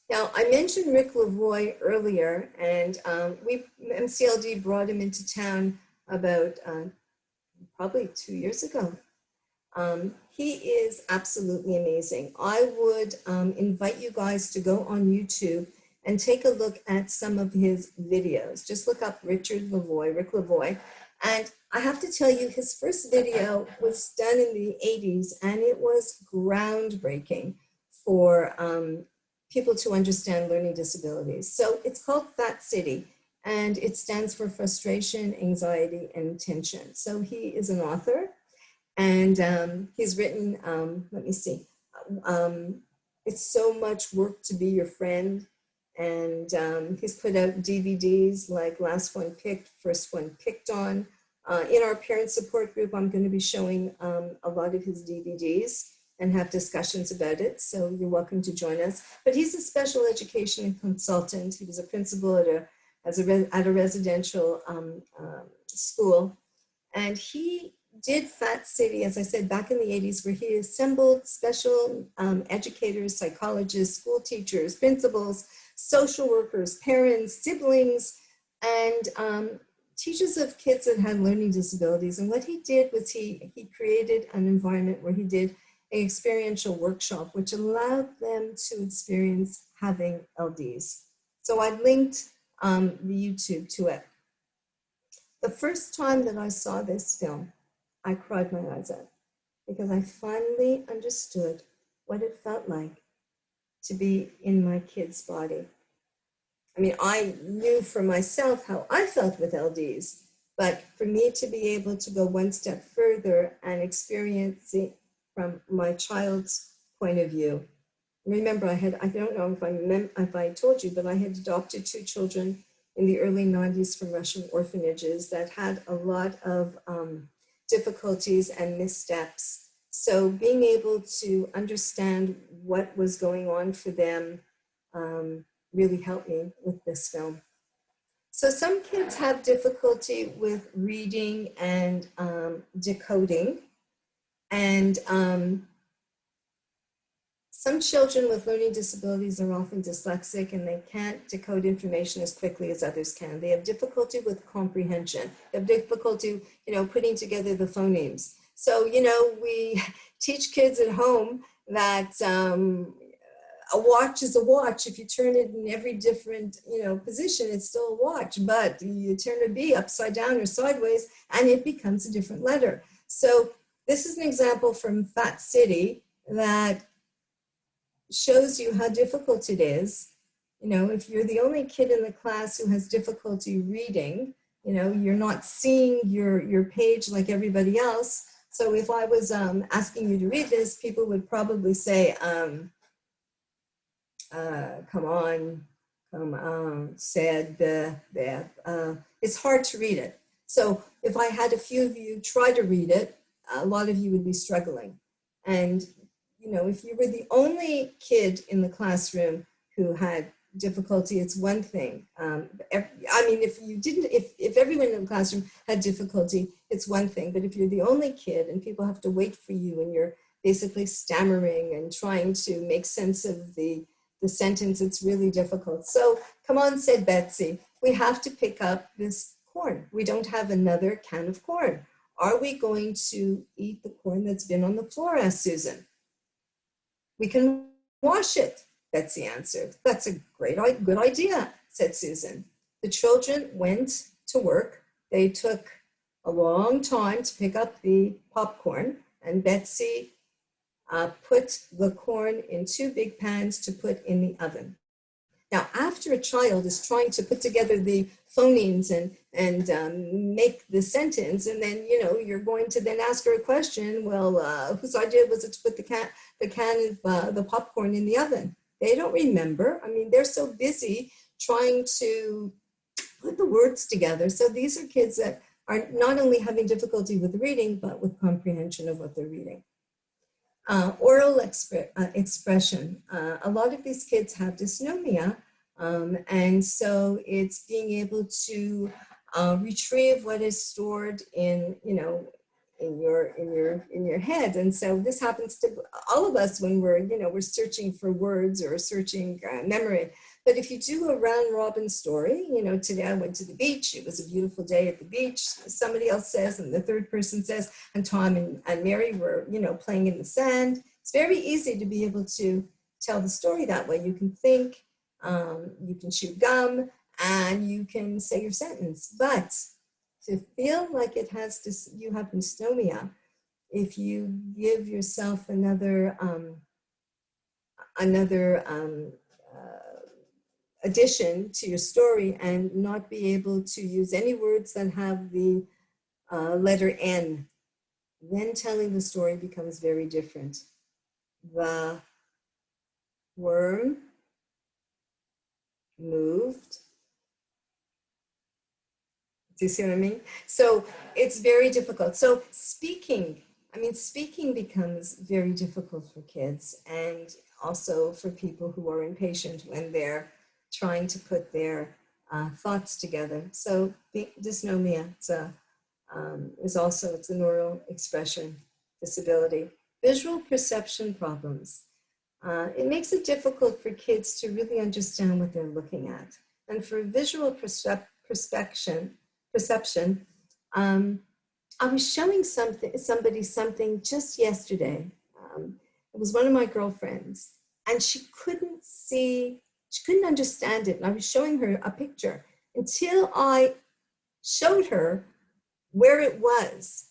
Now, I mentioned Rick Lavoie earlier, and MCLD brought him into town about probably 2 years ago. He is absolutely amazing. I would invite you guys to go on YouTube and take a look at some of his videos. Just look up Rick Lavoie. And I have to tell you, his first video was done in the 80s, and it was groundbreaking for people to understand learning disabilities. So it's called Fat City, and it stands for frustration, anxiety, and tension. So he is an author, and he's written, let me see, It's So Much Work to Be Your Friend. And he's put out DVDs like Last One Picked, First One Picked On. In our parent support group, I'm going to be showing a lot of his DVDs and have discussions about it. So you're welcome to join us. But he's a special education consultant. He was a principal at a residential school. And he did Fat City, as I said, back in the 80s, where he assembled special educators, psychologists, school teachers, principals, social workers, parents, siblings, and teachers of kids that had learning disabilities. And what he did was he created an environment where he did an experiential workshop, which allowed them to experience having LDs. So I linked the YouTube to it. The first time that I saw this film, I cried my eyes out because I finally understood what it felt like to be in my kid's body. I mean, I knew for myself how I felt with LDs, but for me to be able to go one step further and experience it from my child's point of view. Remember, I don't know if I told you, but I had adopted 2 children in the early 90s from Russian orphanages that had a lot of difficulties and missteps. So being able to understand what was going on for them really helped me with this film. So some kids have difficulty with reading and decoding. And some children with learning disabilities are often dyslexic and they can't decode information as quickly as others can. They have difficulty with comprehension. They have difficulty, putting together the phonemes. So, we teach kids at home that a watch is a watch. If you turn it in every different, position, it's still a watch, but you turn a B upside down or sideways and it becomes a different letter. So this is an example from Fat City that shows you how difficult it is You know, if you're the only kid in the class who has difficulty reading, you know, you're not seeing your page like everybody else. So if I was asking you to read this, people would probably say, come on, said, it's hard to read it. So if I had a few of you try to read it, a lot of you would be struggling. And, you know, if you were the only kid in the classroom who had difficulty, it's one thing. I mean, if everyone in the classroom had difficulty, it's one thing. But if you're the only kid and people have to wait for you and you're basically stammering and trying to make sense of the sentence, it's really difficult. So come on, said Betsy, we have to pick up this corn. We don't have another can of corn. Are we going to eat the corn that's been on the floor, asked Susan. We can wash it, Betsy answered. That's a good idea, said Susan. The children went to work. They took a long time to pick up the popcorn, and Betsy put the corn in 2 big pans to put in the oven. Now, after a child is trying to put together the phonemes and make the sentence, and then, you know, you're going to then ask her a question, well, whose idea was it to put the can of the popcorn in the oven? They don't remember. I mean, they're so busy trying to put the words together. So these are kids that are not only having difficulty with reading, but with comprehension of what they're reading. Oral expression. A lot of these kids have dysnomia, and so it's being able to retrieve what is stored in, you know, in your head. And so this happens to all of us when we're searching for words or searching memory. But if you do a round robin story, you know, today I went to the beach, it was a beautiful day at the beach, somebody else says, and the third person says, and Tom and Mary were, you know, playing in the sand. It's very easy to be able to tell the story that way. You can think, you can chew gum, and you can say your sentence. But to feel like you have dysnomia, if you give yourself another addition to your story and not be able to use any words that have the letter N, then telling the story becomes very different. The worm moved. Do you see what I mean? So it's very difficult. So speaking becomes very difficult for kids, and also for people who are impatient when they're trying to put their thoughts together. So dysnomia, it's a neural expression disability. Visual perception problems. It makes it difficult for kids to really understand what they're looking at. And for visual perception, I was showing somebody something just yesterday. It was one of my girlfriends, and she couldn't understand it. And I was showing her a picture until I showed her where it was.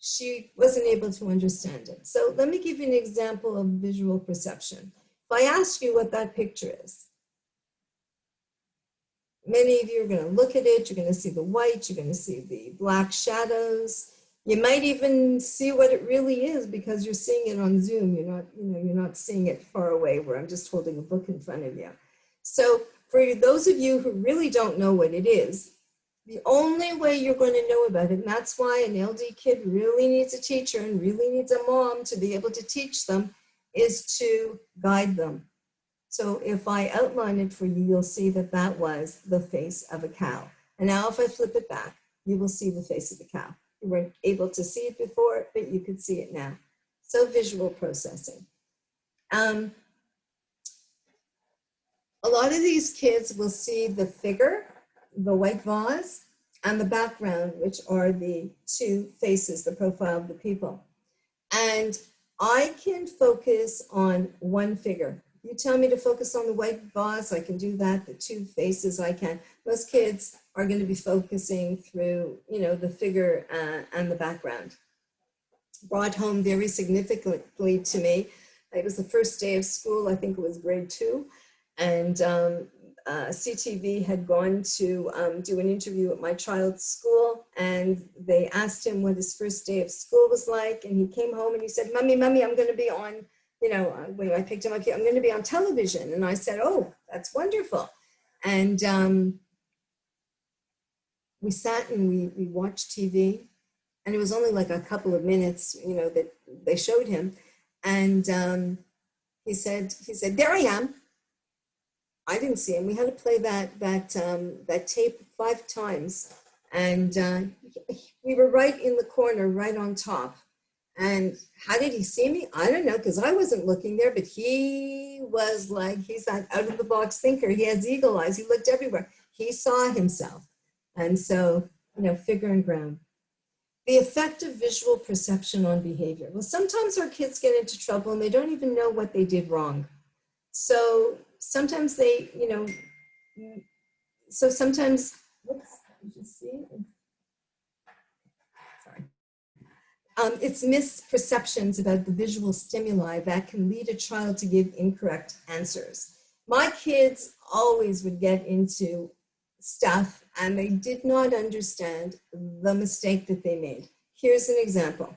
She wasn't able to understand it. So let me give you an example of visual perception. If I ask you what that picture is, many of you are going to look at it, you're going to see the white, you're going to see the black shadows. You might even see what it really is because you're seeing it on Zoom. You're not seeing it far away where I'm just holding a book in front of you. So for those of you who really don't know what it is, the only way you're going to know about it, and that's why an LD kid really needs a teacher and really needs a mom to be able to teach them, is to guide them. So if I outline it for you, you'll see that that was the face of a cow. And now if I flip it back, you will see the face of the cow. You weren't able to see it before, but you could see it now. So visual processing. A lot of these kids will see the figure, the white vase, and the background, which are the 2 faces, the profile of the people. And I can focus on one figure. You tell me to focus on the white vase, I can do that. The 2 faces, I can. Most kids are going to be focusing through, the figure and the background. Brought home very significantly to me. It was the first day of school. I think it was grade 2. And CTV had gone to do an interview at my child's school, and they asked him what his first day of school was like, and he came home and he said, Mommy, I'm going to be on, when I picked him up here, I'm going to be on television. And I said, oh, that's wonderful. And we sat and we watched TV, and it was only like a couple of minutes, that they showed him. And he said, there I am. I didn't see him. We had to play that tape 5 times. And we were right in the corner, right on top. And how did he see me? I don't know, because I wasn't looking there, but he was like, he's that out of the box thinker. He has eagle eyes. He looked everywhere. He saw himself. And so, figure and ground. The effect of visual perception on behavior. Well, sometimes our kids get into trouble and they don't even know what they did wrong. So sometimes they, whoops, did you see? Sorry. It's misperceptions about the visual stimuli that can lead a child to give incorrect answers. My kids always would get into stuff and they did not understand the mistake that they made. Here's an example.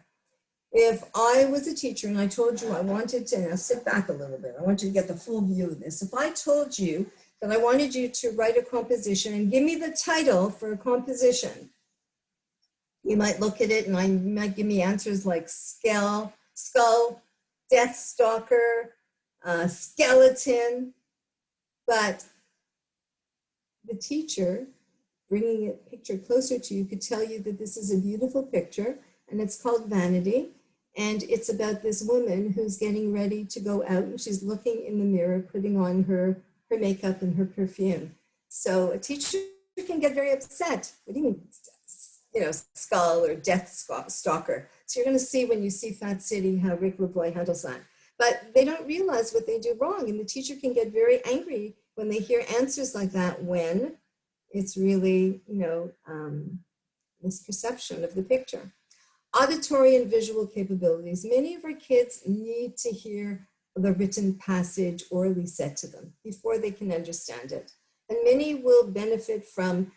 If I was a teacher and I told you I wanted to, now sit back a little bit, I want you to get the full view of this. If I told you that I wanted you to write a composition and give me the title for a composition, you might look at it and you might give me answers like skull, death stalker, skeleton, but the teacher, bringing a picture closer to you, could tell you that this is a beautiful picture and it's called Vanity. And it's about this woman who's getting ready to go out and she's looking in the mirror, putting on her makeup and her perfume. So a teacher can get very upset. What do you mean, skull or death stalker? So you're going to see when you see Fat City how Rick LaVoy handles that. But they don't realize what they do wrong. And the teacher can get very angry when they hear answers like that, when it's really, misperception of the picture. Auditory and visual capabilities. Many of our kids need to hear the written passage orally said to them before they can understand it. And many will benefit from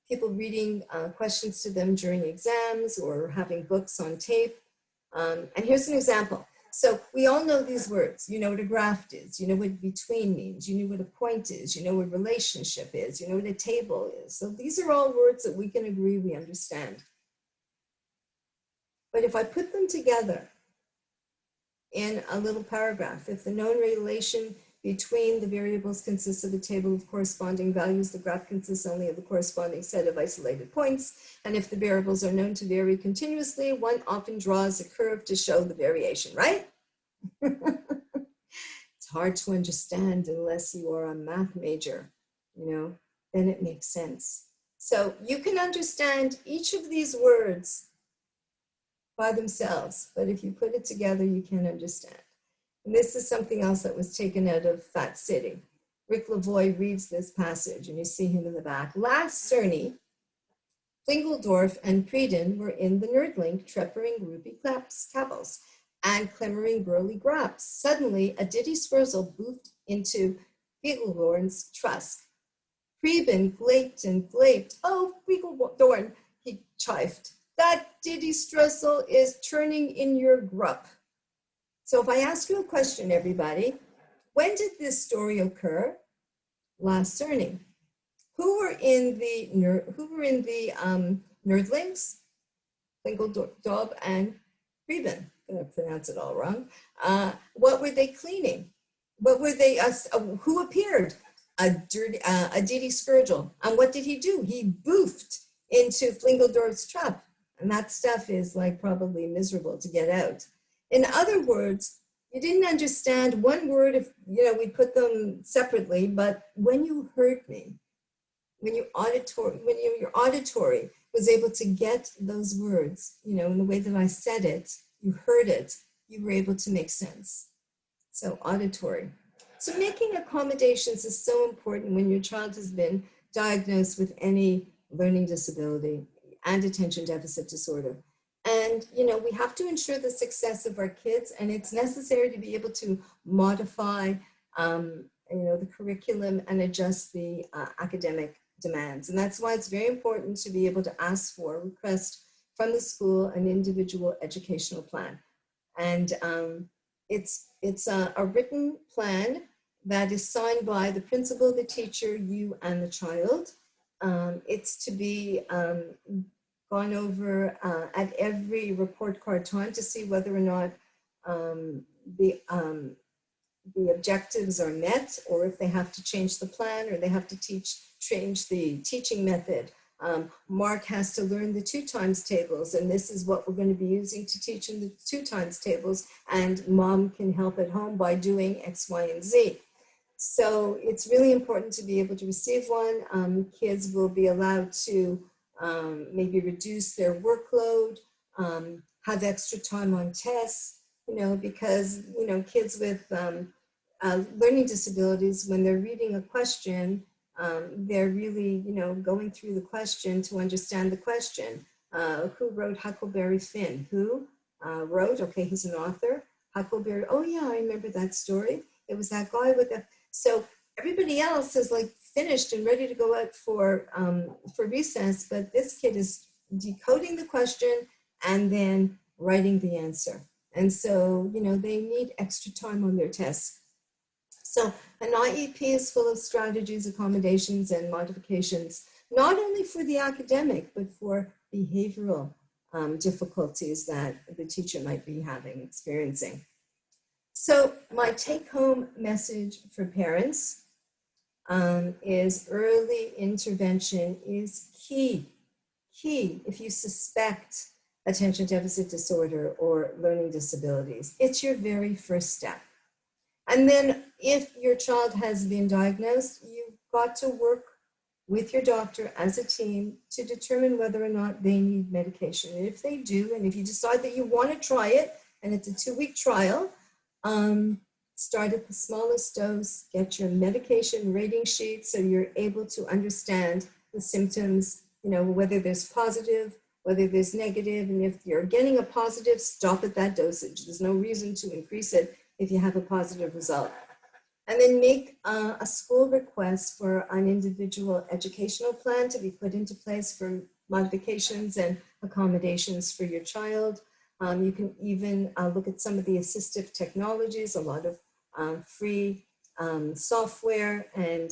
people reading questions to them during exams or having books on tape. And here's an example. So we all know these words. You know what a graft is. You know what between means. You know what a point is. You know what relationship is. You know what a table is. So these are all words that we can agree we understand. But if I put them together in a little paragraph, if the known relation between the variables consists of a table of corresponding values, the graph consists only of the corresponding set of isolated points. And if the variables are known to vary continuously, one often draws a curve to show the variation, right? It's hard to understand unless you are a math major, then it makes sense. So you can understand each of these words by themselves, but if you put it together, you can understand. And this is something else that was taken out of Fat City. Rick LaVoy reads this passage, and you see him in the back. Last Cerny, Klingeldorf and Prieden were in the nerdlink, treppering groupie cabbles, and clamoring burly graps. Suddenly, a ditty swirzel boofed into Fiegeldorn's trusk. Prieben glaped and glaped. Oh, Fiegeldorn, he chifed. That ditty streusel is turning in your grup. So if I ask you a question, everybody, when did this story occur? Last Cerny. Who were in the nerdlings? Klingeldorf and Prieben. I'm going to pronounce it all wrong. What were they cleaning? What were they? Who appeared? A ditty Scourgel. And what did he do? He boofed into Klingeldorf's trap. And that stuff is like probably miserable to get out. In other words, you didn't understand one word if, we put them separately, but when you heard me, when your auditory was able to get those words, in the way that I said it, you heard it, you were able to make sense. So auditory. So making accommodations is so important when your child has been diagnosed with any learning disability and attention deficit disorder. And, we have to ensure the success of our kids, and it's necessary to be able to modify the curriculum and adjust the academic demands. And that's why it's very important to be able to ask for, request from the school an individual educational plan. And it's a written plan that is signed by the principal, the teacher, you, and the child. It's to be gone over at every report card time to see whether or not the objectives are met, or if they have to change the plan, or they have to change the teaching method. Mark has to learn the 2 times tables, and this is what we're going to be using to teach in the 2 times tables, and mom can help at home by doing X, Y, and Z. So it's really important to be able to receive one. Kids will be allowed to maybe reduce their workload, have extra time on tests, because, kids with learning disabilities, when they're reading a question, they're really, going through the question to understand the question. Who wrote Huckleberry Finn? Who wrote? Okay, he's an author. Huckleberry, oh yeah, I remember that story. It was that guy with the, so everybody else is like finished and ready to go out for recess, but this kid is decoding the question and then writing the answer. And so, they need extra time on their tests. So an IEP is full of strategies, accommodations, and modifications, not only for the academic, but for behavioral difficulties that the teacher might be experiencing. So my take-home message for parents is early intervention is key. Key if you suspect attention deficit disorder or learning disabilities. It's your very first step. And then if your child has been diagnosed, you've got to work with your doctor as a team to determine whether or not they need medication. And if they do, and if you decide that you want to try it, and it's a 2-week trial, start at the smallest dose, get your medication rating sheet so you're able to understand the symptoms, whether there's positive, whether there's negative, and if you're getting a positive, stop at that dosage. There's no reason to increase it if you have a positive result. And then make a school request for an individual educational plan to be put into place for modifications and accommodations for your child. You can even look at some of the assistive technologies, a lot of free software, and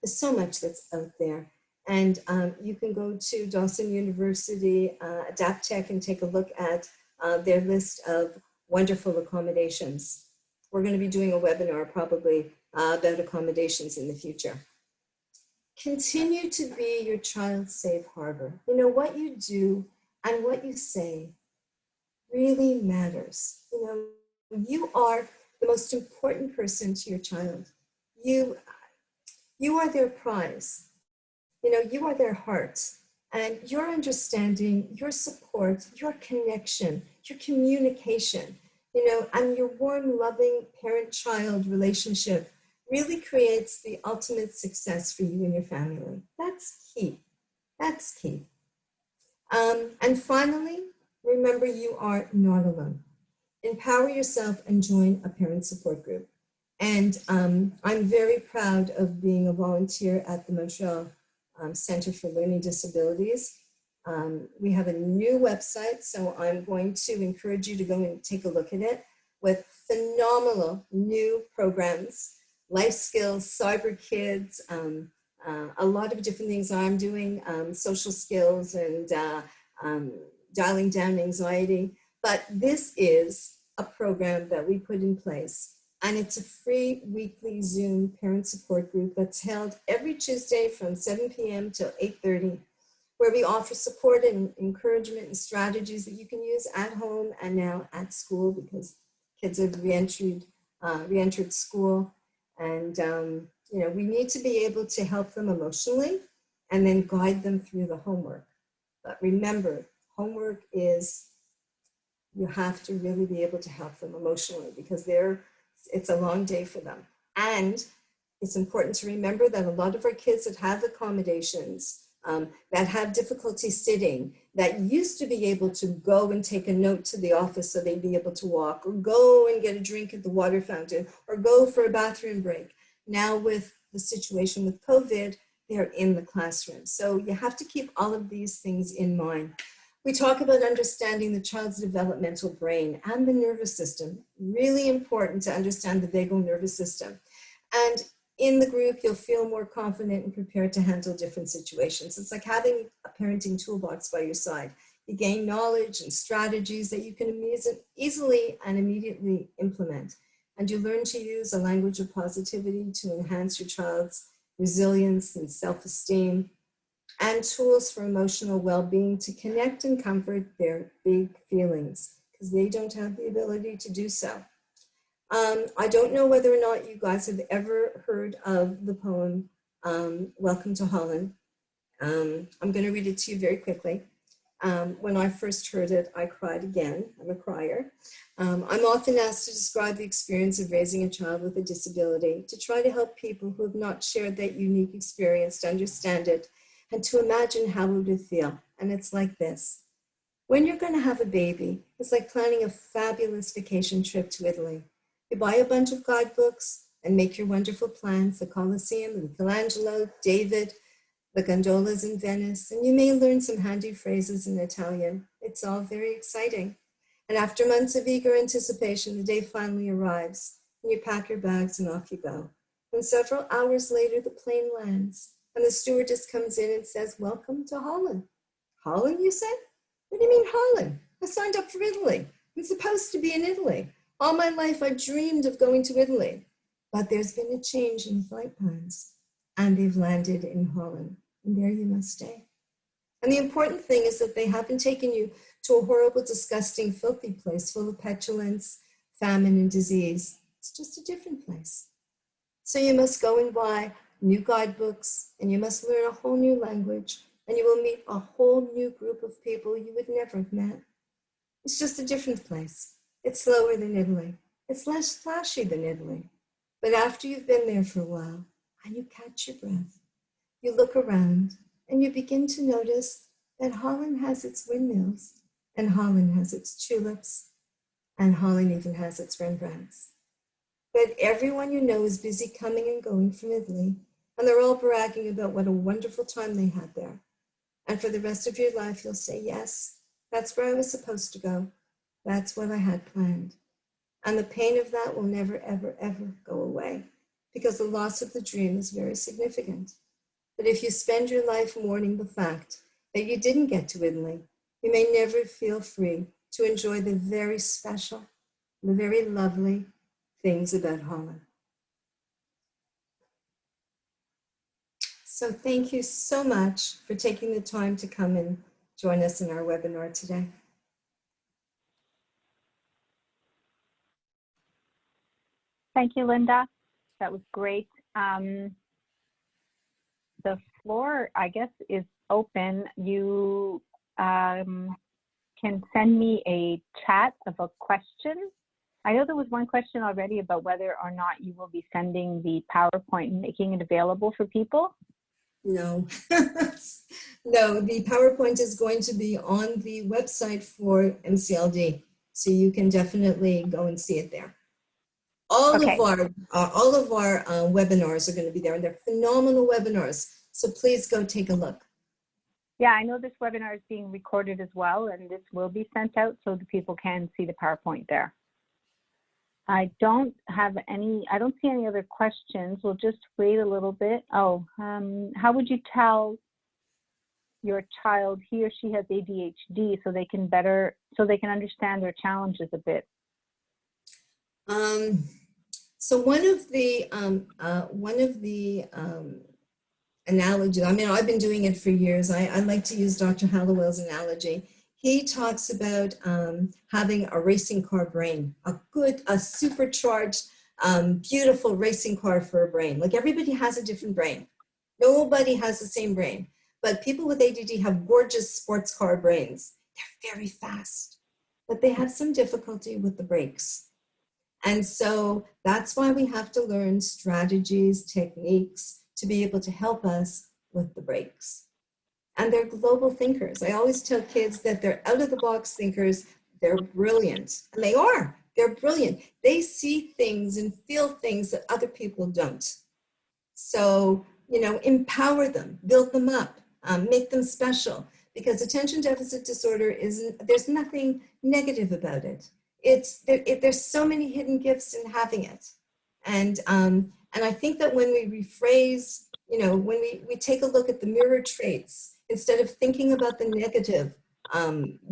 there's so much that's out there. And you can go to Dawson University, Adapt Tech, and take a look at their list of wonderful accommodations. We're going to be doing a webinar probably about accommodations in the future. Continue to be your child's safe harbor. What you do and what you say really matters. You are the most important person to your child. You are their prize. You are their heart. And your understanding, your support, your connection, your communication, and your warm, loving parent-child relationship really creates the ultimate success for you and your family. That's key. That's key. And finally, remember you are not alone. Empower yourself and join a parent support group. And I'm very proud of being a volunteer at the Montreal Center for Learning Disabilities. We have a new website, so I'm going to encourage you to go and take a look at it, with phenomenal new programs, life skills, cyber kids, a lot of different things I'm doing, social skills, and dialing down anxiety. But this is a program that we put in place, and it's a free weekly Zoom parent support group that's held every Tuesday from 7 p.m. till 8:30, where we offer support and encouragement and strategies that you can use at home and now at school, because kids have re-entered school. And we need to be able to help them emotionally and then guide them through the homework. But remember, homework is, you have to really be able to help them emotionally, because it's a long day for them. And it's important to remember that a lot of our kids that have accommodations, that have difficulty sitting, that used to be able to go and take a note to the office so they'd be able to walk, or go and get a drink at the water fountain, or go for a bathroom break. Now with the situation with COVID, they're in the classroom. So you have to keep all of these things in mind. We talk about understanding the child's developmental brain and the nervous system. Really important to understand the vagal nervous system. And in the group, you'll feel more confident and prepared to handle different situations. It's like having a parenting toolbox by your side. You gain knowledge and strategies that you can easily and immediately implement. And you learn to use a language of positivity to enhance your child's resilience and self-esteem, and tools for emotional well-being to connect and comfort their big feelings, because they don't have the ability to do so. I don't know whether or not you guys have ever heard of the poem, Welcome to Holland. I'm going to read it to you very quickly. When I first heard it, I cried again. I'm a crier. I'm often asked to describe the experience of raising a child with a disability, to try to help people who have not shared that unique experience to understand it and to imagine how it would feel. And it's like this. When you're going to have a baby, it's like planning a fabulous vacation trip to Italy. You buy a bunch of guidebooks and make your wonderful plans, the Colosseum, Michelangelo, David, the gondolas in Venice, and you may learn some handy phrases in Italian. It's all very exciting. And after months of eager anticipation, the day finally arrives, and you pack your bags and off you go. And several hours later, the plane lands, and the stewardess comes in and says, "Welcome to Holland." Holland, you said? What do you mean Holland? I signed up for Italy. I'm supposed to be in Italy. All my life, I've dreamed of going to Italy. But there's been a change in flight plans, and they've landed in Holland, and there you must stay. And the important thing is that they haven't taken you to a horrible, disgusting, filthy place full of petulance, famine, and disease. It's just a different place. So you must go and buy new guidebooks, and you must learn a whole new language, and you will meet a whole new group of people you would never have met. It's just a different place. It's slower than Italy. It's less flashy than Italy. But after you've been there for a while, and you catch your breath, you look around, and you begin to notice that Holland has its windmills, and Holland has its tulips, and Holland even has its Rembrandts. But everyone you know is busy coming and going from Italy, and they're all bragging about what a wonderful time they had there. And for the rest of your life, you'll say, yes, that's where I was supposed to go. That's what I had planned. And the pain of that will never, ever, ever go away, because the loss of the dream is very significant. But if you spend your life mourning the fact that you didn't get to Italy, you may never feel free to enjoy the very special, the very lovely things about Holland. So thank you so much for taking the time to come and join us in our webinar today. Thank you, Linda. That was great. The floor, I guess, is open. You can send me a chat of a question. I know there was one question already about whether or not you will be sending the PowerPoint and making it available for people. No, no, the PowerPoint is going to be on the website for MCLD. So you can definitely go and see it there. All of our webinars are going to be there, and they're phenomenal webinars. So please go take a look. Yeah, I know this webinar is being recorded as well, and this will be sent out so the people can see the PowerPoint there. I don't see any other questions. We'll just wait a little bit. Oh, how would you tell your child he or she has ADHD so they can understand their challenges a bit? So one of the analogies, I mean, I've been doing it for years. I like to use Dr. Hallowell's analogy. He talks about having a racing car brain, a supercharged, beautiful racing car for a brain. Like everybody has a different brain. Nobody has the same brain, but people with ADD have gorgeous sports car brains. They're very fast, but they have some difficulty with the brakes. And so that's why we have to learn strategies, techniques to be able to help us with the brakes. And they're global thinkers. I always tell kids that they're out of the box thinkers. They're brilliant. And they are. They're brilliant. They see things and feel things that other people don't. So, you know, empower them, build them up, make them special, because attention deficit disorder there's nothing negative about it. There's so many hidden gifts in having it. And I think that when we rephrase, you know, when we take a look at the mirror traits, instead of thinking about the negative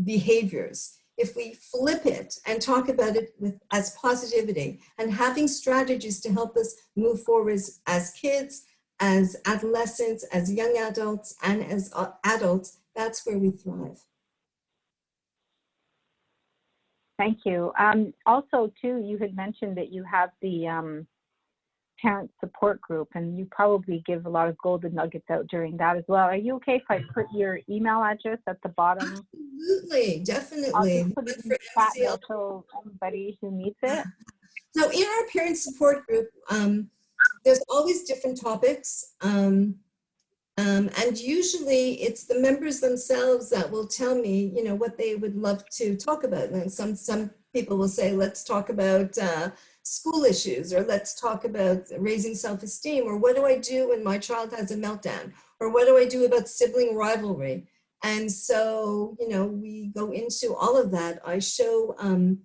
behaviors, if we flip it and talk about it as positivity and having strategies to help us move forward as kids, as adolescents, as young adults, and as adults, that's where we thrive. Thank you. Also, too, you had mentioned that you have the parent support group, and you probably give a lot of golden nuggets out during that as well. Are you okay if I put your email address at the bottom? Absolutely, definitely. I'll just put it in the chat there so everybody who needs it. So in our parent support group, there's always different topics. And usually it's the members themselves that will tell me, you know, what they would love to talk about. And some people will say, let's talk about school issues, or let's talk about raising self-esteem, or what do I do when my child has a meltdown, or what do I do about sibling rivalry? And so, you know, we go into all of that. I show a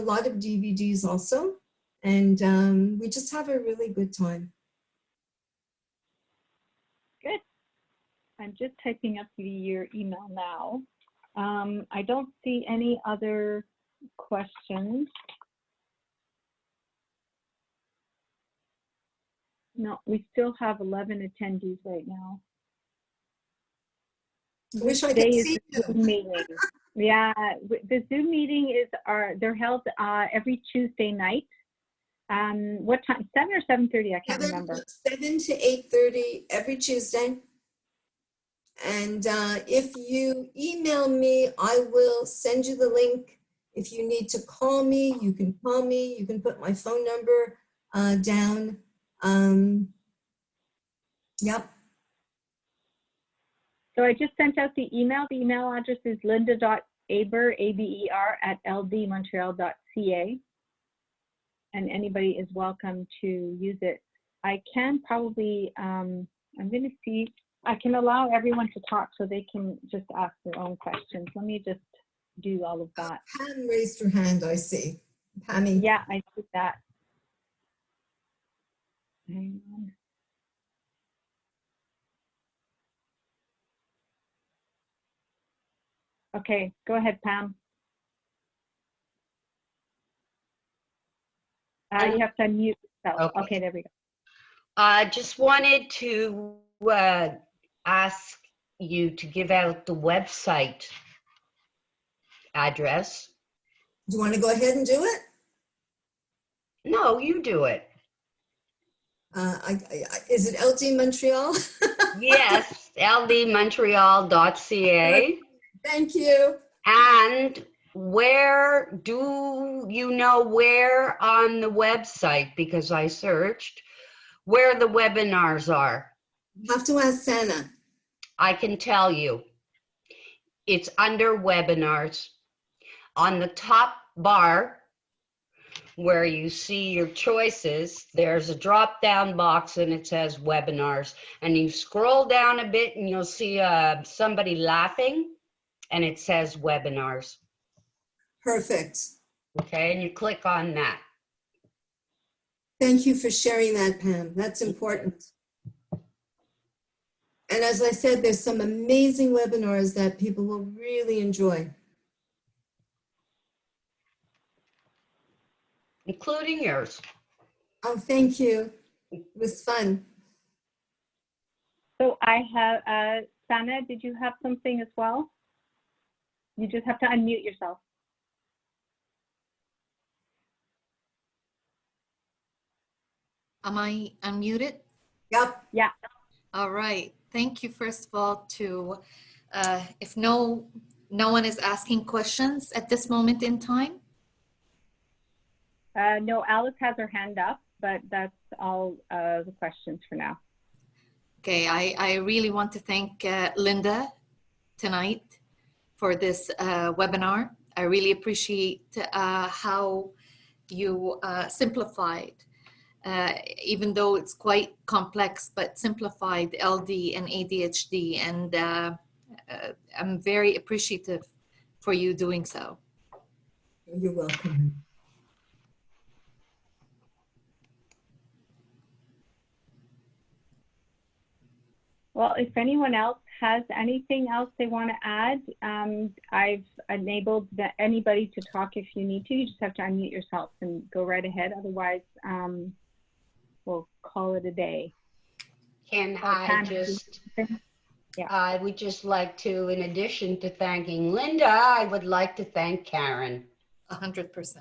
lot of DVDs also, and we just have a really good time. Good. I'm just typing up your email now. I don't see any other questions. No, we still have 11 attendees right now. I wish I could Today see is the Zoom meeting. Yeah, the Zoom meeting they're held every Tuesday night. What time? 7 or 7:30? I can't remember. 7 to 8:30 every Tuesday. And if you email me, I will send you the link. If you need to call me, you can call me. You can put my phone number down. Yep. So I just sent out the email. The email address is linda.aber, A-B-E-R, @ldmontreal.ca. And anybody is welcome to use it. I can probably, I'm going to see, I can allow everyone to talk so they can just ask their own questions. Let me just do all of that. Pam raised her hand, I see. Pammy. Yeah, I see that. Hang on. Okay, go ahead, Pam. You have to unmute yourself. Okay, there we go. I just wanted to ask you to give out the website address. Do you want to go ahead and do it? No, you do it. Is it LD Montreal? Yes, ldmontreal.ca. Thank you. And where do you know where on the website, because I searched, where the webinars are? You have to ask Santa. I can tell you. It's under webinars. On the top bar, where you see your choices, there's a drop-down box and it says webinars. And you scroll down a bit and you'll see somebody laughing and it says webinars. Perfect. Okay, and you click on that. Thank you for sharing that, Pam. That's important. And as I said, there's some amazing webinars that people will really enjoy. Including yours. Oh, thank you. It was fun. So I have, Sana, did you have something as well? You just have to unmute yourself. Am I unmuted? Yep. Yeah. All right. Thank you, first of all, to, if no one is asking questions at this moment in time. No, Alice has her hand up, but that's all the questions for now. Okay, I really want to thank Linda tonight for this webinar. I really appreciate how you simplified even though it's quite complex, but simplified LD and ADHD. And I'm very appreciative for you doing so. You're welcome. Well, if anyone else has anything else they want to add, I've enabled anybody to talk if you need to. You just have to unmute yourself and go right ahead. Otherwise, we'll call it a day. Can Oh, I Pam, just, Yeah. I would just like to, in addition to thanking Linda, I would like to thank Karen. 100%.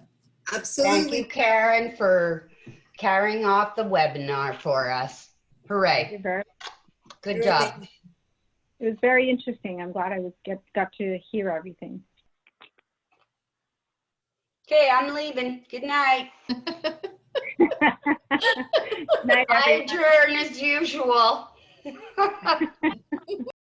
Absolutely. Thank you, Karen, for carrying off the webinar for us. Hooray. Good You're job. amazing. It was very interesting. I'm glad I got to hear everything. Okay, I'm leaving. Good night. Good night, I everyone. adjourn as usual.